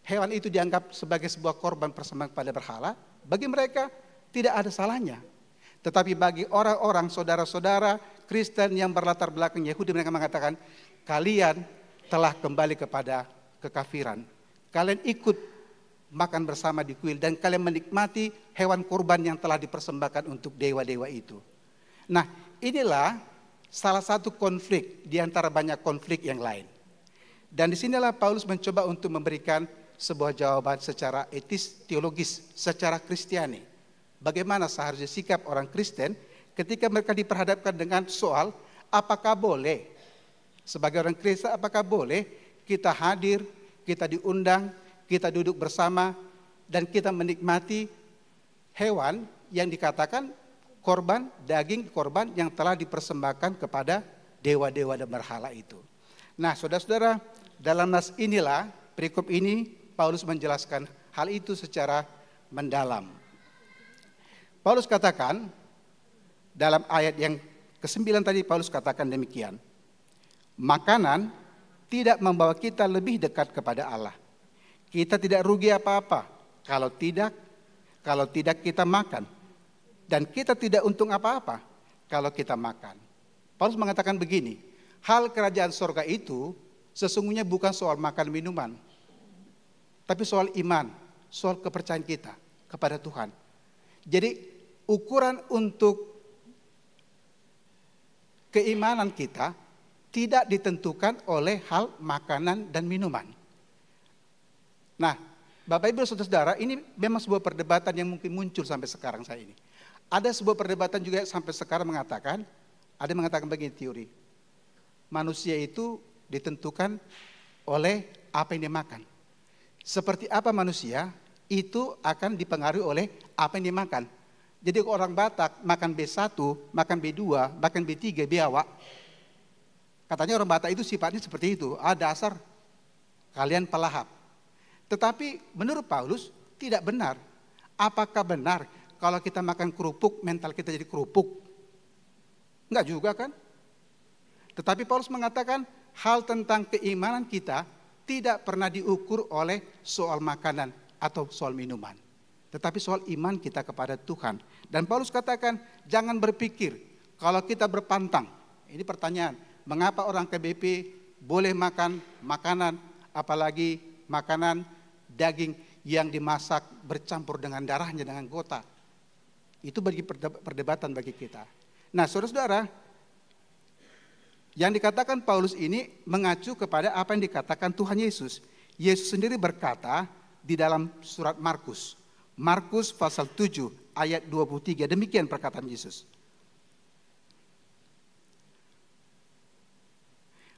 hewan itu dianggap sebagai sebuah korban persembahan kepada berhala, bagi mereka tidak ada salahnya. Tetapi bagi orang-orang saudara-saudara Kristen yang berlatar belakang Yahudi, mereka mengatakan, kalian telah kembali kepada kekafiran. Kalian ikut makan bersama di kuil dan kalian menikmati hewan kurban yang telah dipersembahkan untuk dewa-dewa itu. Nah, inilah salah satu konflik di antara banyak konflik yang lain. Dan disinilah Paulus mencoba untuk memberikan sebuah jawaban secara etis, teologis, secara Kristiani. Bagaimana seharusnya sikap orang Kristen ketika mereka diperhadapkan dengan soal apakah boleh, sebagai orang Kristen apakah boleh kita hadir, kita diundang, kita duduk bersama, dan kita menikmati hewan yang dikatakan korban, daging korban yang telah dipersembahkan kepada dewa-dewa dan berhala itu. Nah, saudara-saudara, dalam nas inilah, perikop ini, Paulus menjelaskan hal itu secara mendalam. Paulus katakan, dalam ayat yang ke-9 tadi Paulus katakan demikian. Makanan tidak membawa kita lebih dekat kepada Allah. Kita tidak rugi apa-apa kalau tidak kita makan. Dan kita tidak untung apa-apa kalau kita makan. Paulus mengatakan begini, hal kerajaan surga itu sesungguhnya bukan soal makan minuman, tapi soal iman, soal kepercayaan kita kepada Tuhan. Jadi ukuran untuk keimanan kita tidak ditentukan oleh hal makanan dan minuman. Nah, Bapak Ibu Saudara-saudara, ini memang sebuah perdebatan yang mungkin muncul sampai sekarang saya ini. Ada sebuah perdebatan juga sampai sekarang mengatakan, ada yang mengatakan begini teori, manusia itu ditentukan oleh apa yang dia makan. Seperti apa manusia, itu akan dipengaruhi oleh apa yang dia makan. Jadi orang Batak makan B1, makan B2, makan B3, biawak. Katanya orang Batak itu sifatnya seperti itu, dasar kalian pelahap. Tetapi menurut Paulus tidak benar. Apakah benar kalau kita makan kerupuk, mental kita jadi kerupuk? Enggak juga kan? Tetapi Paulus mengatakan hal tentang keimanan kita tidak pernah diukur oleh soal makanan atau soal minuman. Tetapi soal iman kita kepada Tuhan. Dan Paulus katakan jangan berpikir kalau kita berpantang. Ini pertanyaan, mengapa orang KBP boleh makan makanan, apalagi makanan daging yang dimasak bercampur dengan darahnya, dengan gota. Itu bagi perdebatan bagi kita. Nah, saudara-saudara, yang dikatakan Paulus ini mengacu kepada apa yang dikatakan Tuhan Yesus. Yesus sendiri berkata di dalam surat Markus. Markus pasal 7 ayat 23, demikian perkataan Yesus.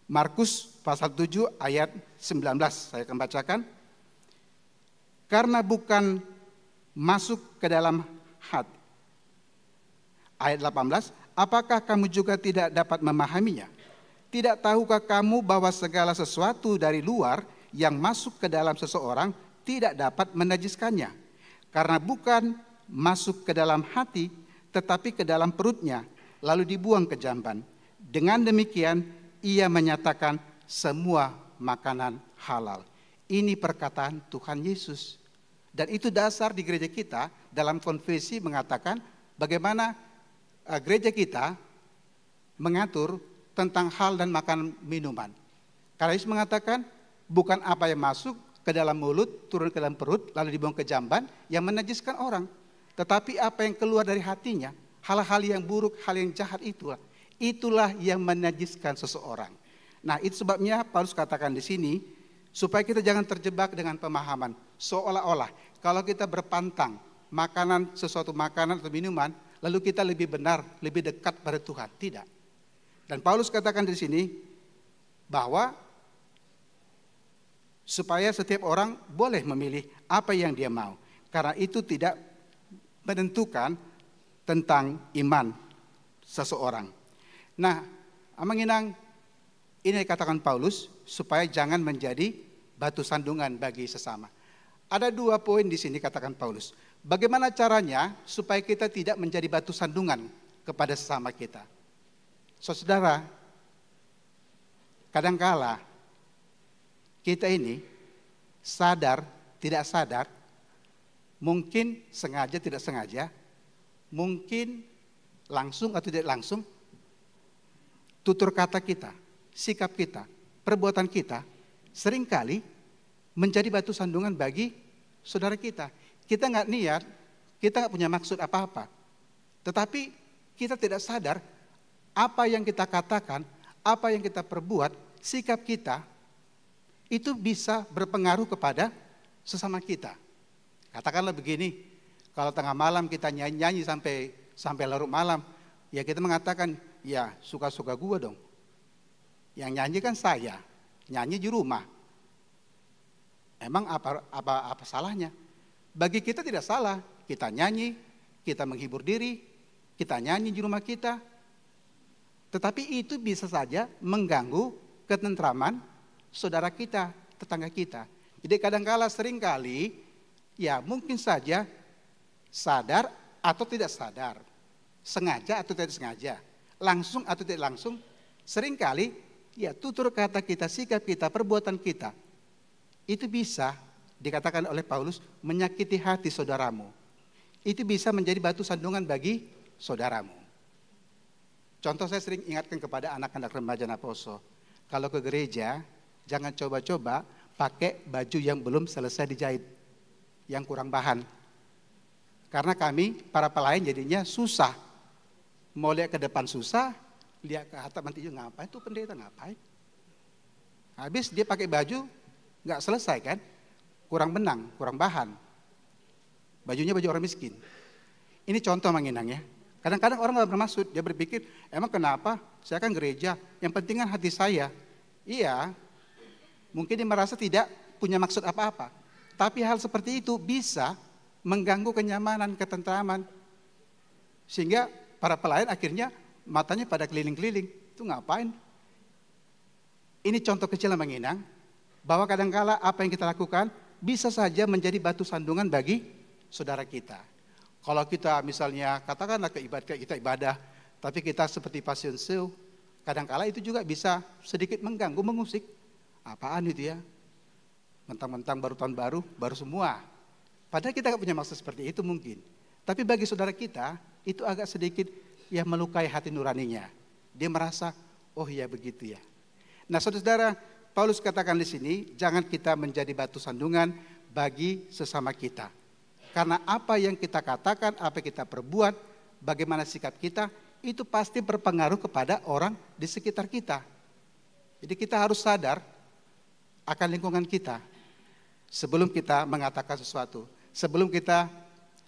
Markus pasal 7 ayat 19, saya akan bacakan. Karena bukan masuk ke dalam hati. Ayat 18, apakah kamu juga tidak dapat memahaminya? Tidak tahukah kamu bahwa segala sesuatu dari luar yang masuk ke dalam seseorang tidak dapat menajiskannya? Karena bukan masuk ke dalam hati, tetapi ke dalam perutnya, lalu dibuang ke jamban. Dengan demikian, ia menyatakan semua makanan halal. Ini perkataan Tuhan Yesus. Dan itu dasar di gereja kita dalam konfesi mengatakan bagaimana gereja kita mengatur tentang hal dan makan minuman. Karena Yesus mengatakan bukan apa yang masuk ke dalam mulut, turun ke dalam perut, lalu dibuang ke jamban yang menajiskan orang. Tetapi apa yang keluar dari hatinya, hal-hal yang buruk, hal yang jahat itulah yang menajiskan seseorang. Nah, itu sebabnya Paulus katakan di sini, supaya kita jangan terjebak dengan pemahaman seolah-olah kalau kita berpantang makanan, sesuatu makanan atau minuman, lalu kita lebih benar, lebih dekat pada Tuhan. Tidak. Dan Paulus katakan di sini bahwa supaya setiap orang boleh memilih apa yang dia mau. Karena itu tidak menentukan tentang iman seseorang. Nah, Amanginang, ini dikatakan Paulus supaya jangan menjadi batu sandungan bagi sesama. Ada 2 poin di sini katakan Paulus. Bagaimana caranya supaya kita tidak menjadi batu sandungan kepada sesama kita? Saudara, kadangkala kita ini sadar, tidak sadar, mungkin sengaja, tidak sengaja, mungkin langsung atau tidak langsung, tutur kata kita, sikap kita, perbuatan kita, seringkali menjadi batu sandungan bagi saudara kita. Kita nggak niat, kita nggak punya maksud apa-apa. Tetapi kita tidak sadar apa yang kita katakan, apa yang kita perbuat, sikap kita, itu bisa berpengaruh kepada sesama kita. Katakanlah begini, kalau tengah malam kita nyanyi sampai larut malam, ya kita mengatakan, ya suka-suka gua dong. Yang nyanyi kan saya, nyanyi di rumah. Emang apa salahnya? Bagi kita tidak salah, kita nyanyi, kita menghibur diri, kita nyanyi di rumah kita. Tetapi itu bisa saja mengganggu ketentraman saudara kita, tetangga kita. Jadi kadangkala seringkali, ya mungkin saja sadar atau tidak sadar, sengaja atau tidak sengaja, langsung atau tidak langsung, seringkali ya tutur kata kita, sikap kita, perbuatan kita, itu bisa dikatakan oleh Paulus menyakiti hati saudaramu. Itu bisa menjadi batu sandungan bagi saudaramu. Contoh saya sering ingatkan kepada anak-anak remaja Naposo, kalau ke gereja jangan coba-coba pakai baju yang belum selesai dijahit, yang kurang bahan. Karena kami para pelayan jadinya susah. Mau lihat ke depan susah, lihat ke atap nanti ngapain tuh pendeta, ngapain. Habis dia pakai baju nggak selesai kan, kurang benang, kurang bahan. Bajunya baju orang miskin. Ini contoh Manginang ya. Kadang-kadang orang nggak bermaksud, dia berpikir, emang kenapa? Saya kan gereja, yang penting kan hati saya. Iya, mungkin dia merasa tidak punya maksud apa-apa. Tapi hal seperti itu bisa mengganggu kenyamanan, ketentraman. Sehingga para pelayan akhirnya matanya pada keliling-keliling. Itu ngapain? Ini contoh kecil yang Manginang, bahwa kadangkala apa yang kita lakukan bisa saja menjadi batu sandungan bagi saudara kita. Kalau kita misalnya katakanlah kita ibadah, tapi kita seperti passion show, kadangkala itu juga bisa sedikit mengganggu, mengusik. Apaan itu ya? Mentang-mentang baru tahun baru semua. Padahal kita nggak punya maksud seperti itu mungkin. Tapi bagi saudara kita, itu agak sedikit ya melukai hati nuraninya. Dia merasa, oh ya begitu ya. Nah saudara-saudara, Paulus katakan di sini, jangan kita menjadi batu sandungan bagi sesama kita. Karena apa yang kita katakan, apa yang kita perbuat, bagaimana sikap kita, itu pasti berpengaruh kepada orang di sekitar kita. Jadi kita harus sadar akan lingkungan kita. sebelum kita mengatakan sesuatu, sebelum kita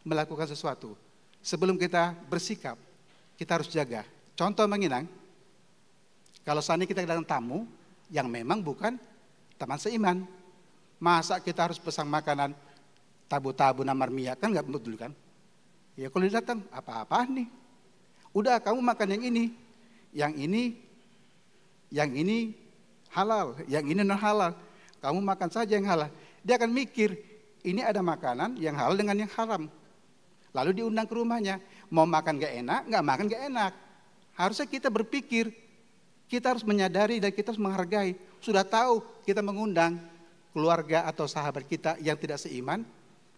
melakukan sesuatu, sebelum kita bersikap, kita harus jaga. Contoh menginang, kalau seandainya kita datang tamu yang memang bukan teman seiman, masa kita harus pesan makanan tabu-tabu namar mia, kan nggak betul kan? Ya kalau dia datang, apa-apa nih? Udah kamu makan yang ini halal, yang ini non halal. Kamu makan saja yang halal. Dia akan mikir, ini ada makanan yang halal dengan yang haram. Lalu diundang ke rumahnya, mau makan gak enak, nggak makan gak enak. Harusnya kita berpikir, kita harus menyadari dan kita harus menghargai. Sudah tahu kita mengundang keluarga atau sahabat kita yang tidak seiman,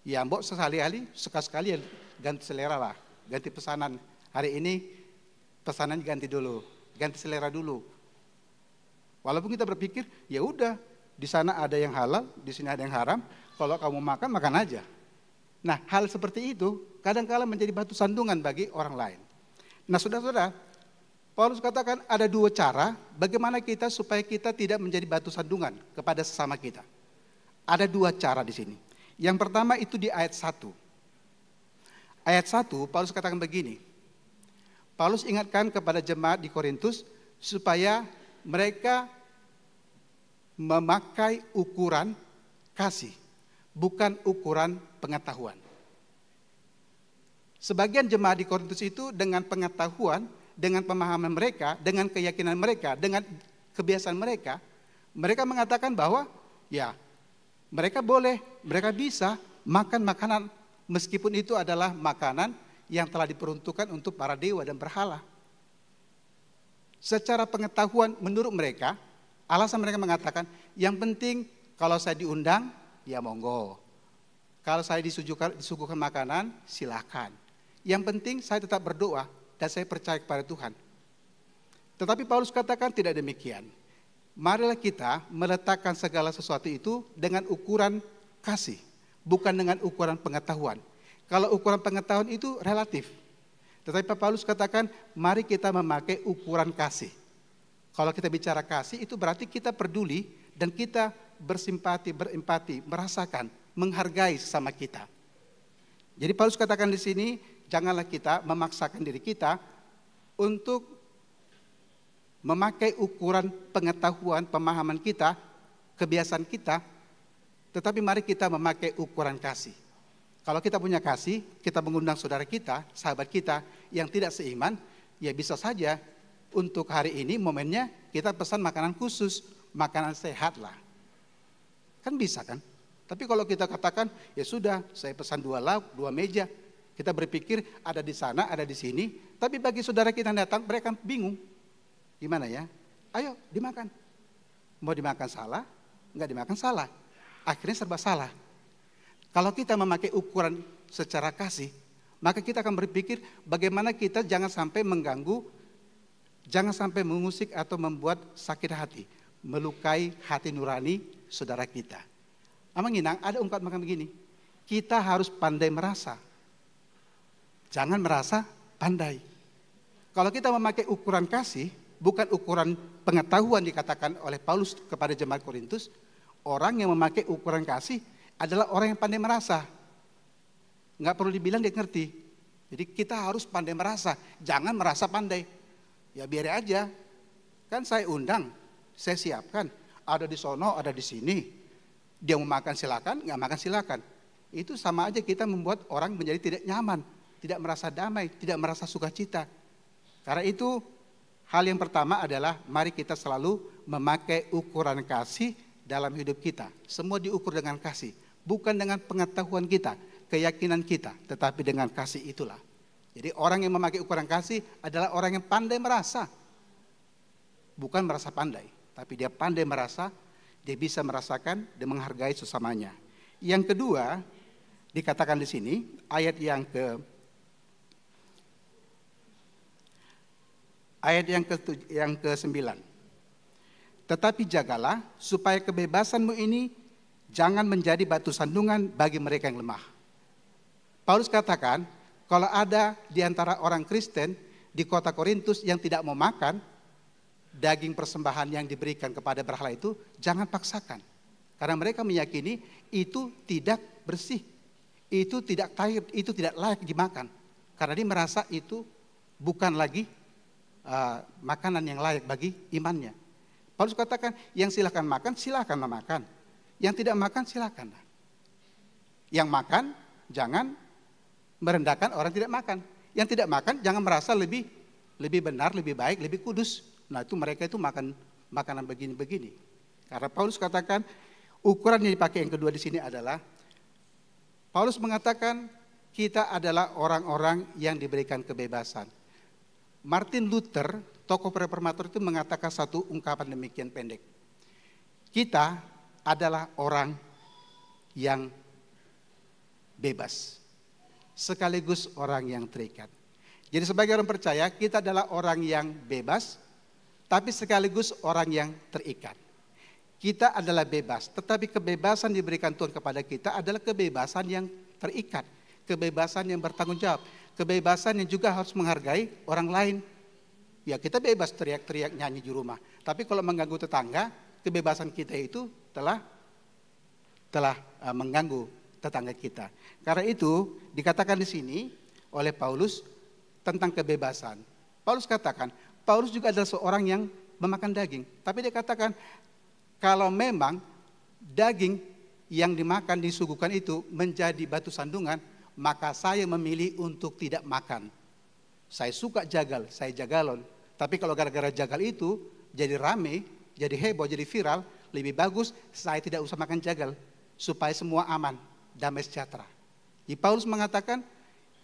ya mbok sekali-sekali ganti selera lah, ganti pesanan. Hari ini pesanan ganti dulu, ganti selera dulu. Walaupun kita berpikir, ya udah, di sana ada yang halal, di sini ada yang haram. Kalau kamu makan, makan aja. Nah, hal seperti itu kadang-kala menjadi batu sandungan bagi orang lain. Nah, saudara-saudara, Paulus katakan ada dua cara bagaimana kita supaya kita tidak menjadi batu sandungan kepada sesama kita. Ada dua cara di sini. Yang pertama itu di ayat 1. Ayat 1, Paulus katakan begini. Paulus ingatkan kepada jemaat di Korintus supaya mereka memakai ukuran kasih, bukan ukuran pengetahuan. Sebagian jemaat di Korintus itu dengan pengetahuan, dengan pemahaman mereka, dengan keyakinan mereka, dengan kebiasaan mereka, mereka mengatakan bahwa ya mereka boleh, mereka bisa makan makanan meskipun itu adalah makanan yang telah diperuntukkan untuk para dewa dan berhala. Secara pengetahuan menurut mereka, alasan mereka mengatakan, yang penting kalau saya diundang, ya monggo. Kalau saya disuguhkan makanan, silakan. Yang penting saya tetap berdoa dan saya percaya kepada Tuhan. Tetapi Paulus katakan tidak demikian. Marilah kita meletakkan segala sesuatu itu dengan ukuran kasih, bukan dengan ukuran pengetahuan. Kalau ukuran pengetahuan itu relatif. Tetapi Paulus katakan, mari kita memakai ukuran kasih. Kalau kita bicara kasih, itu berarti kita peduli dan kita bersimpati, berempati, merasakan, menghargai sesama kita. Jadi Paulus katakan di sini, janganlah kita memaksakan diri kita untuk memakai ukuran pengetahuan, pemahaman kita, kebiasaan kita, tetapi mari kita memakai ukuran kasih. Kalau kita punya kasih, kita mengundang saudara kita, sahabat kita yang tidak seiman, ya bisa saja untuk hari ini momennya kita pesan makanan khusus, makanan sehat lah. Kan bisa kan? Tapi kalau kita katakan, ya sudah saya pesan 2 lauk, 2 meja. Kita berpikir ada di sana, ada di sini. Tapi bagi saudara kita yang datang, mereka bingung. Gimana ya? Ayo dimakan. Mau dimakan salah, enggak dimakan salah. Akhirnya serba salah. Kalau kita memakai ukuran secara kasih, maka kita akan berpikir bagaimana kita jangan sampai mengganggu, jangan sampai mengusik atau membuat sakit hati, melukai hati nurani saudara kita. Amang Inang ada ungkapan begini, kita harus pandai merasa, jangan merasa pandai. Kalau kita memakai ukuran kasih, bukan ukuran pengetahuan dikatakan oleh Paulus kepada jemaat Korintus, orang yang memakai ukuran kasih adalah orang yang pandai merasa. Nggak perlu dibilang dia ngerti. Jadi kita harus pandai merasa, jangan merasa pandai. Ya biar aja, kan saya undang, saya siapkan, ada di sono, ada di sini. Dia mau makan silakan, nggak makan silakan. Itu sama aja kita membuat orang menjadi tidak nyaman, tidak merasa damai, tidak merasa sukacita. Karena itu hal yang pertama adalah mari kita selalu memakai ukuran kasih dalam hidup kita. Semua diukur dengan kasih. Bukan dengan pengetahuan kita, keyakinan kita, tetapi dengan kasih itulah. Jadi orang yang memakai ukuran kasih adalah orang yang pandai merasa. Bukan merasa pandai, tapi dia pandai merasa, dia bisa merasakan dan menghargai sesamanya. Yang kedua, dikatakan di sini, ayat yang ke-9. Tetapi jagalah supaya kebebasanmu ini jangan menjadi batu sandungan bagi mereka yang lemah. Paulus katakan, kalau ada di antara orang Kristen di kota Korintus yang tidak mau makan daging persembahan yang diberikan kepada berhala itu, jangan paksakan. Karena mereka meyakini itu tidak bersih, itu tidak tahir, itu tidak layak dimakan. Karena dia merasa itu bukan lagi makanan yang layak bagi imannya. Paulus katakan, yang silakan makan, silakan memakan. Yang tidak makan, silakan. Yang makan, jangan merendahkan orang tidak makan. Yang tidak makan, jangan merasa lebih benar, lebih baik, lebih kudus. Nah itu mereka itu makan makanan begini-begini. Karena Paulus katakan, ukuran yang dipakai yang kedua di sini adalah, Paulus mengatakan kita adalah orang-orang yang diberikan kebebasan. Martin Luther, tokoh reformator itu mengatakan satu ungkapan demikian pendek. Kita adalah orang yang bebas, sekaligus orang yang terikat. Jadi sebagai orang percaya, kita adalah orang yang bebas, tapi sekaligus orang yang terikat. Kita adalah bebas, tetapi kebebasan diberikan Tuhan kepada kita adalah kebebasan yang terikat, kebebasan yang bertanggung jawab, kebebasan yang juga harus menghargai orang lain. Ya kita bebas teriak-teriak nyanyi di rumah, tapi kalau mengganggu tetangga, kebebasan kita itu telah mengganggu tetangga kita. Karena itu dikatakan di sini oleh Paulus tentang kebebasan. Paulus katakan, Paulus juga adalah seorang yang memakan daging, tapi dia katakan kalau memang daging yang dimakan disuguhkan itu menjadi batu sandungan, maka saya memilih untuk tidak makan. Saya suka jagal, saya jagalon. Tapi kalau gara-gara jagal itu jadi rame, jadi heboh, jadi viral, lebih bagus saya tidak usah makan jagal supaya semua aman, damai sejahtera. Jadi Paulus mengatakan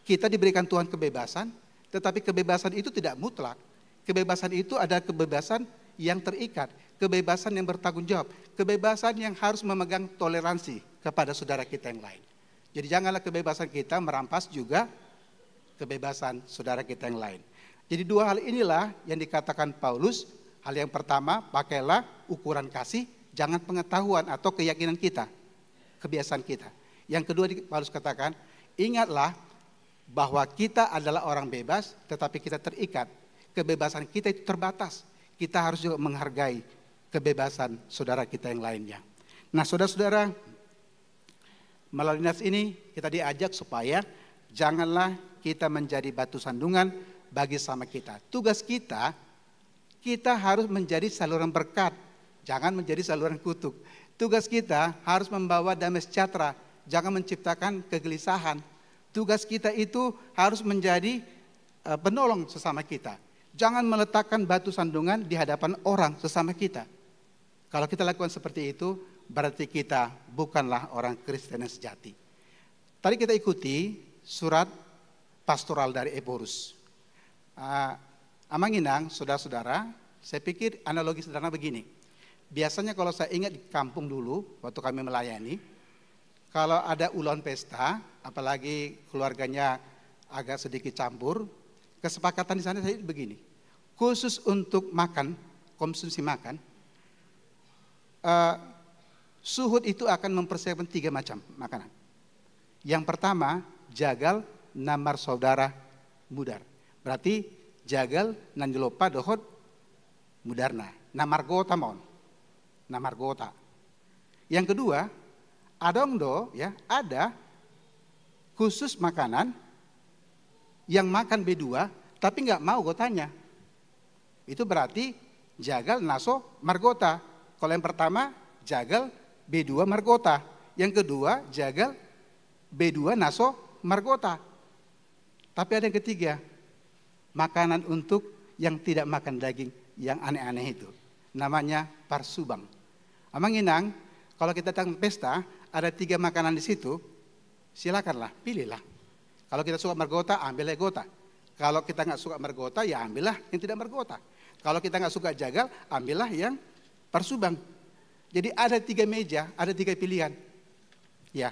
kita diberikan Tuhan kebebasan, tetapi kebebasan itu tidak mutlak. Kebebasan itu ada kebebasan yang terikat, kebebasan yang bertanggung jawab, kebebasan yang harus memegang toleransi kepada saudara kita yang lain. Jadi janganlah kebebasan kita merampas juga kebebasan saudara kita yang lain. Jadi dua hal inilah yang dikatakan Paulus. Hal yang pertama, pakailah ukuran kasih, jangan pengetahuan atau keyakinan kita, kebiasaan kita. Yang kedua Paulus katakan, ingatlah bahwa kita adalah orang bebas, tetapi kita terikat. Kebebasan kita itu terbatas. Kita harus juga menghargai kebebasan saudara kita yang lainnya. Nah saudara-saudara, melalui nas ini kita diajak supaya janganlah kita menjadi batu sandungan bagi sama kita. Tugas kita harus menjadi saluran berkat, jangan menjadi saluran kutuk. Tugas kita harus membawa damai sejahtera, jangan menciptakan kegelisahan. Tugas kita itu harus menjadi penolong sesama kita. Jangan meletakkan batu sandungan di hadapan orang sesama kita. Kalau kita lakukan seperti itu, berarti kita bukanlah orang Kristen yang sejati. Tadi kita ikuti surat pastoral dari Eborus. Amanginang, saudara-saudara, saya pikir analogi sederhana begini. Biasanya kalau saya ingat di kampung dulu, waktu kami melayani, kalau ada ulang pesta, apalagi keluarganya agak sedikit campur, kesepakatan di sana saya begini, khusus untuk makan, konsumsi makan, suhud itu akan mempersiapkan 3 macam makanan. Yang pertama, jagal namar saudara mudar. Berarti jagal nandilopa dohot mudarna. Namar gota mon. Namar gota. Yang kedua, adongdo ya, ada khusus makanan yang makan B2 tapi nggak mau gotanya. Itu berarti jagal naso margota. Kalau yang pertama jagal B2 margota. Yang kedua jagal B2 naso margota. Tapi ada yang ketiga, makanan untuk yang tidak makan daging yang aneh-aneh itu. Namanya parsubang. Amanginang, kalau kita datang pesta, ada 3 makanan di situ, silakanlah, pilihlah. Kalau kita suka margota, ambillah gota. Kalau kita nggak suka margota, ya ambillah yang tidak margota. Kalau kita nggak suka jagal, ambillah yang parsubang. Jadi ada 3 meja, ada 3 pilihan. Ya,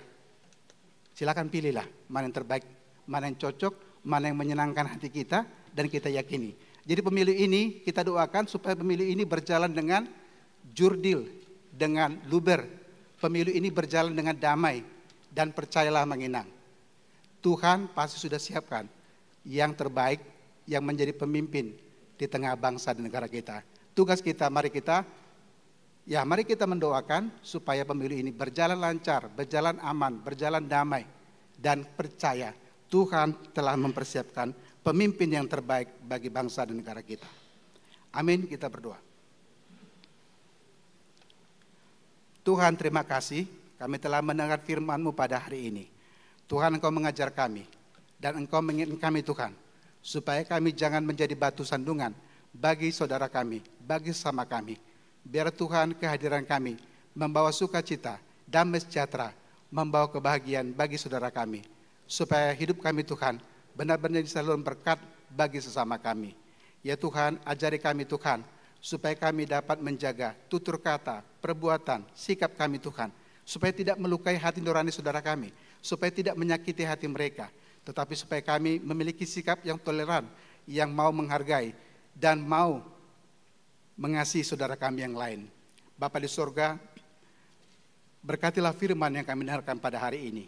silakan pilihlah mana yang terbaik, mana yang cocok, mana yang menyenangkan hati kita dan kita yakini. Jadi pemilu ini kita doakan supaya pemilu ini berjalan dengan jurdil, dengan luber. Pemilu ini berjalan dengan damai dan percayalah Manginang. Tuhan pasti sudah siapkan yang terbaik yang menjadi pemimpin di tengah bangsa dan negara kita. Tugas kita, mari kita Ya, mari kita mendoakan supaya pemilu ini berjalan lancar, berjalan aman, berjalan damai, dan percaya Tuhan telah mempersiapkan pemimpin yang terbaik bagi bangsa dan negara kita. Amin, kita berdoa. Tuhan, terima kasih kami telah mendengar firman-Mu pada hari ini. Tuhan, Engkau mengajar kami dan Engkau mengingatkan kami Tuhan, supaya kami jangan menjadi batu sandungan bagi saudara kami, bagi sesama kami. Biar Tuhan kehadiran kami membawa sukacita, damai sejahtera, membawa kebahagiaan bagi saudara kami. Supaya hidup kami Tuhan benar-benar selalu berkat bagi sesama kami. Ya Tuhan, ajari kami Tuhan, supaya kami dapat menjaga tutur kata, perbuatan, sikap kami Tuhan. Supaya tidak melukai hati nurani saudara kami, supaya tidak menyakiti hati mereka. Tetapi supaya kami memiliki sikap yang toleran, yang mau menghargai, dan mau mengasihi saudara kami yang lain. Bapa di surga, berkatilah firman yang kami dengarkan pada hari ini.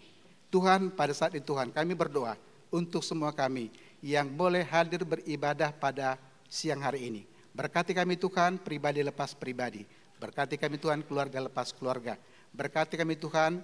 Tuhan, pada saat ini Tuhan, kami berdoa untuk semua kami yang boleh hadir beribadah pada siang hari ini. Berkati kami Tuhan, pribadi lepas pribadi. Berkati kami Tuhan, keluarga lepas keluarga. Berkati kami Tuhan,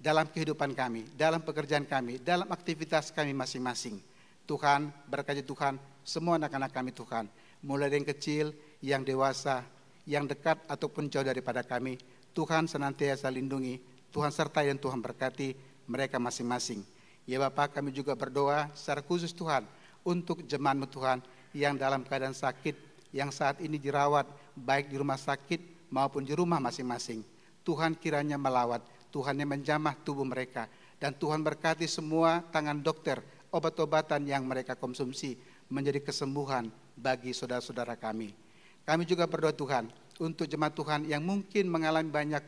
dalam kehidupan kami, dalam pekerjaan kami, dalam aktivitas kami masing-masing. Tuhan, berkati Tuhan, semua anak-anak kami Tuhan, mulai dari yang kecil, yang dewasa, yang dekat ataupun jauh daripada kami, Tuhan senantiasa lindungi, Tuhan sertai dan Tuhan berkati mereka masing-masing. Ya Bapak, kami juga berdoa secara khusus Tuhan untuk jemaat-Mu Tuhan yang dalam keadaan sakit, yang saat ini dirawat baik di rumah sakit maupun di rumah masing-masing. Tuhan kiranya melawat, Tuhan yang menjamah tubuh mereka, dan Tuhan berkati semua tangan dokter, obat-obatan yang mereka konsumsi menjadi kesembuhan bagi saudara-saudara kami. Kami juga berdoa Tuhan untuk jemaat Tuhan yang mungkin mengalami banyak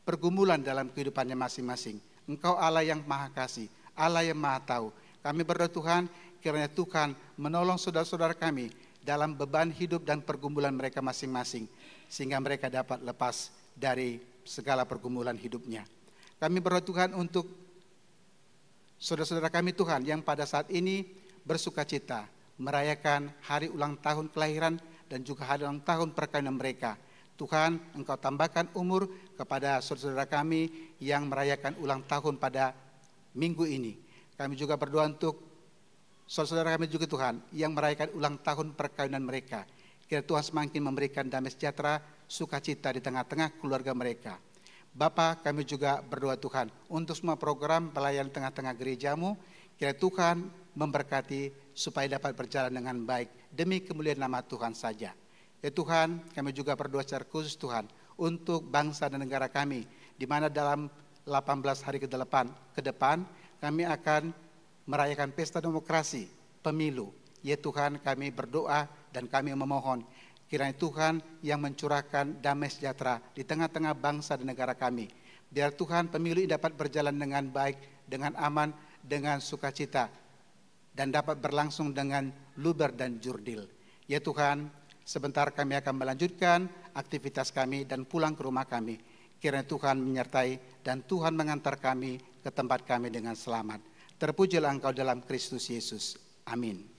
pergumulan dalam kehidupannya masing-masing. Engkau Allah yang Maha Kasih, Allah yang Maha Tahu. Kami berdoa Tuhan, kiranya Tuhan menolong saudara-saudara kami dalam beban hidup dan pergumulan mereka masing-masing, sehingga mereka dapat lepas dari segala pergumulan hidupnya. Kami berdoa Tuhan untuk saudara-saudara kami Tuhan yang pada saat ini bersukacita merayakan hari ulang tahun kelahiran dan juga hari ulang tahun perkawinan mereka. Tuhan, Engkau tambahkan umur kepada saudara-saudara kami yang merayakan ulang tahun pada minggu ini. Kami juga berdoa untuk saudara-saudara kami juga Tuhan yang merayakan ulang tahun perkawinan mereka. Kiranya Tuhan semakin memberikan damai sejahtera, sukacita di tengah-tengah keluarga mereka. Bapa, kami juga berdoa Tuhan untuk semua program pelayanan tengah-tengah gereja-Mu. Kiranya Tuhan memberkati supaya dapat berjalan dengan baik demi kemuliaan nama Tuhan saja. Ya Tuhan, kami juga berdoa secara khusus Tuhan untuk bangsa dan negara kami, di mana dalam 18 hari ke depan kami akan merayakan pesta demokrasi, pemilu. Ya Tuhan, kami berdoa dan kami memohon kiranya Tuhan yang mencurahkan damai sejahtera di tengah-tengah bangsa dan negara kami. Biar Tuhan pemilu ini dapat berjalan dengan baik, dengan aman, dengan sukacita, dan dapat berlangsung dengan luber dan jurdil. Ya Tuhan, sebentar kami akan melanjutkan aktivitas kami dan pulang ke rumah kami. Kiranya Tuhan menyertai dan Tuhan mengantar kami ke tempat kami dengan selamat. Terpujilah Engkau dalam Kristus Yesus. Amin.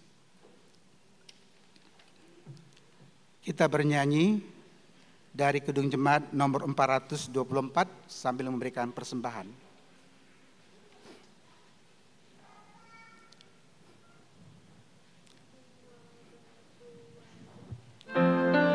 Kita bernyanyi dari Kidung Jemaat nomor 424 sambil memberikan persembahan. Di mana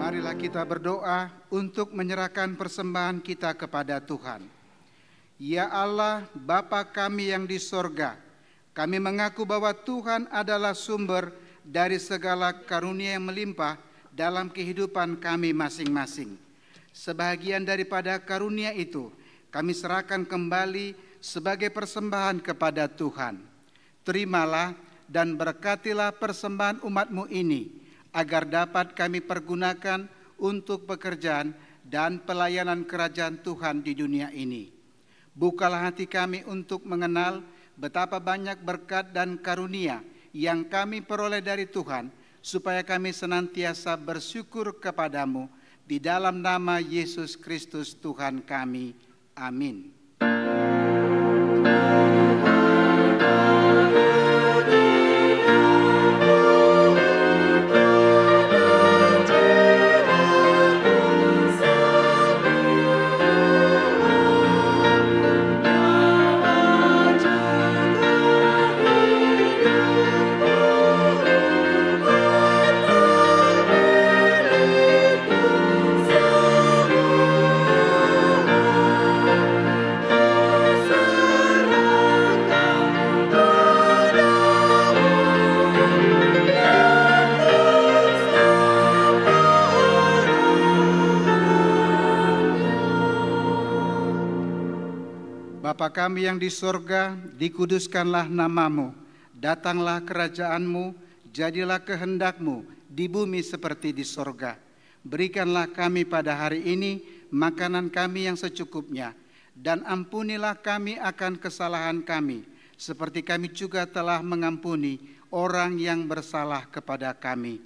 Marilah kita berdoa untuk menyerahkan persembahan kita kepada Tuhan. Ya Allah, Bapa kami yang di sorga, kami mengaku bahwa Tuhan adalah sumber dari segala karunia yang melimpah dalam kehidupan kami masing-masing. Sebahagian daripada karunia itu kami serahkan kembali sebagai persembahan kepada Tuhan. Terimalah dan berkatilah persembahan umat-Mu ini, agar dapat kami pergunakan untuk pekerjaan dan pelayanan kerajaan Tuhan di dunia ini. Bukalah hati kami untuk mengenal betapa banyak berkat dan karunia yang kami peroleh dari Tuhan, supaya kami senantiasa bersyukur kepadamu, di dalam nama Yesus Kristus Tuhan kami. Amin. Bapa kami yang di sorga, dikuduskanlah namamu, datanglah kerajaanmu, jadilah kehendak-Mu di bumi seperti di sorga. Berikanlah kami pada hari ini makanan kami yang secukupnya, dan ampunilah kami akan kesalahan kami, seperti kami juga telah mengampuni orang yang bersalah kepada kami.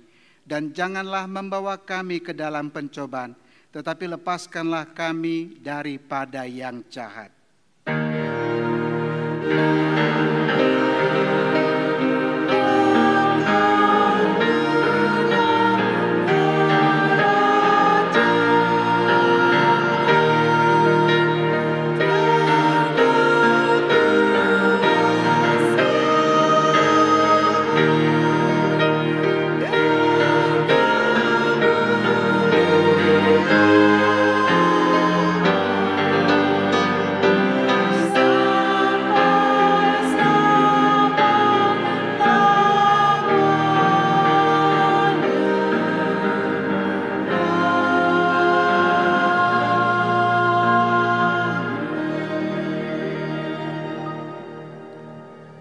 Dan janganlah membawa kami ke dalam pencobaan, tetapi lepaskanlah kami daripada yang jahat.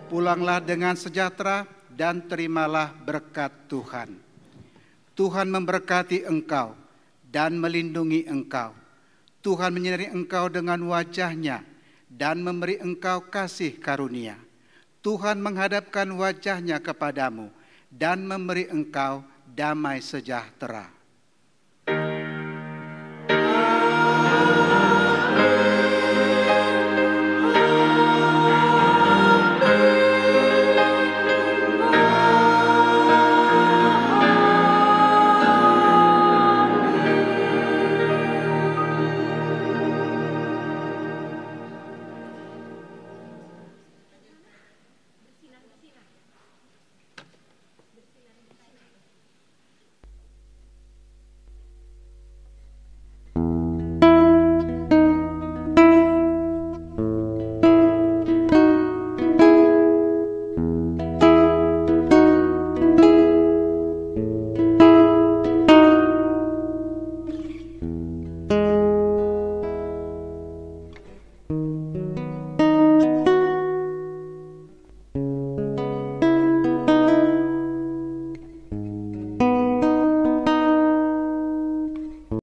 Pulanglah dengan sejahtera dan terimalah berkat Tuhan. Tuhan memberkati engkau dan melindungi engkau. Tuhan menyinari engkau dengan wajah-Nya dan memberi engkau kasih karunia. Tuhan menghadapkan wajah-Nya kepadamu dan memberi engkau damai sejahtera.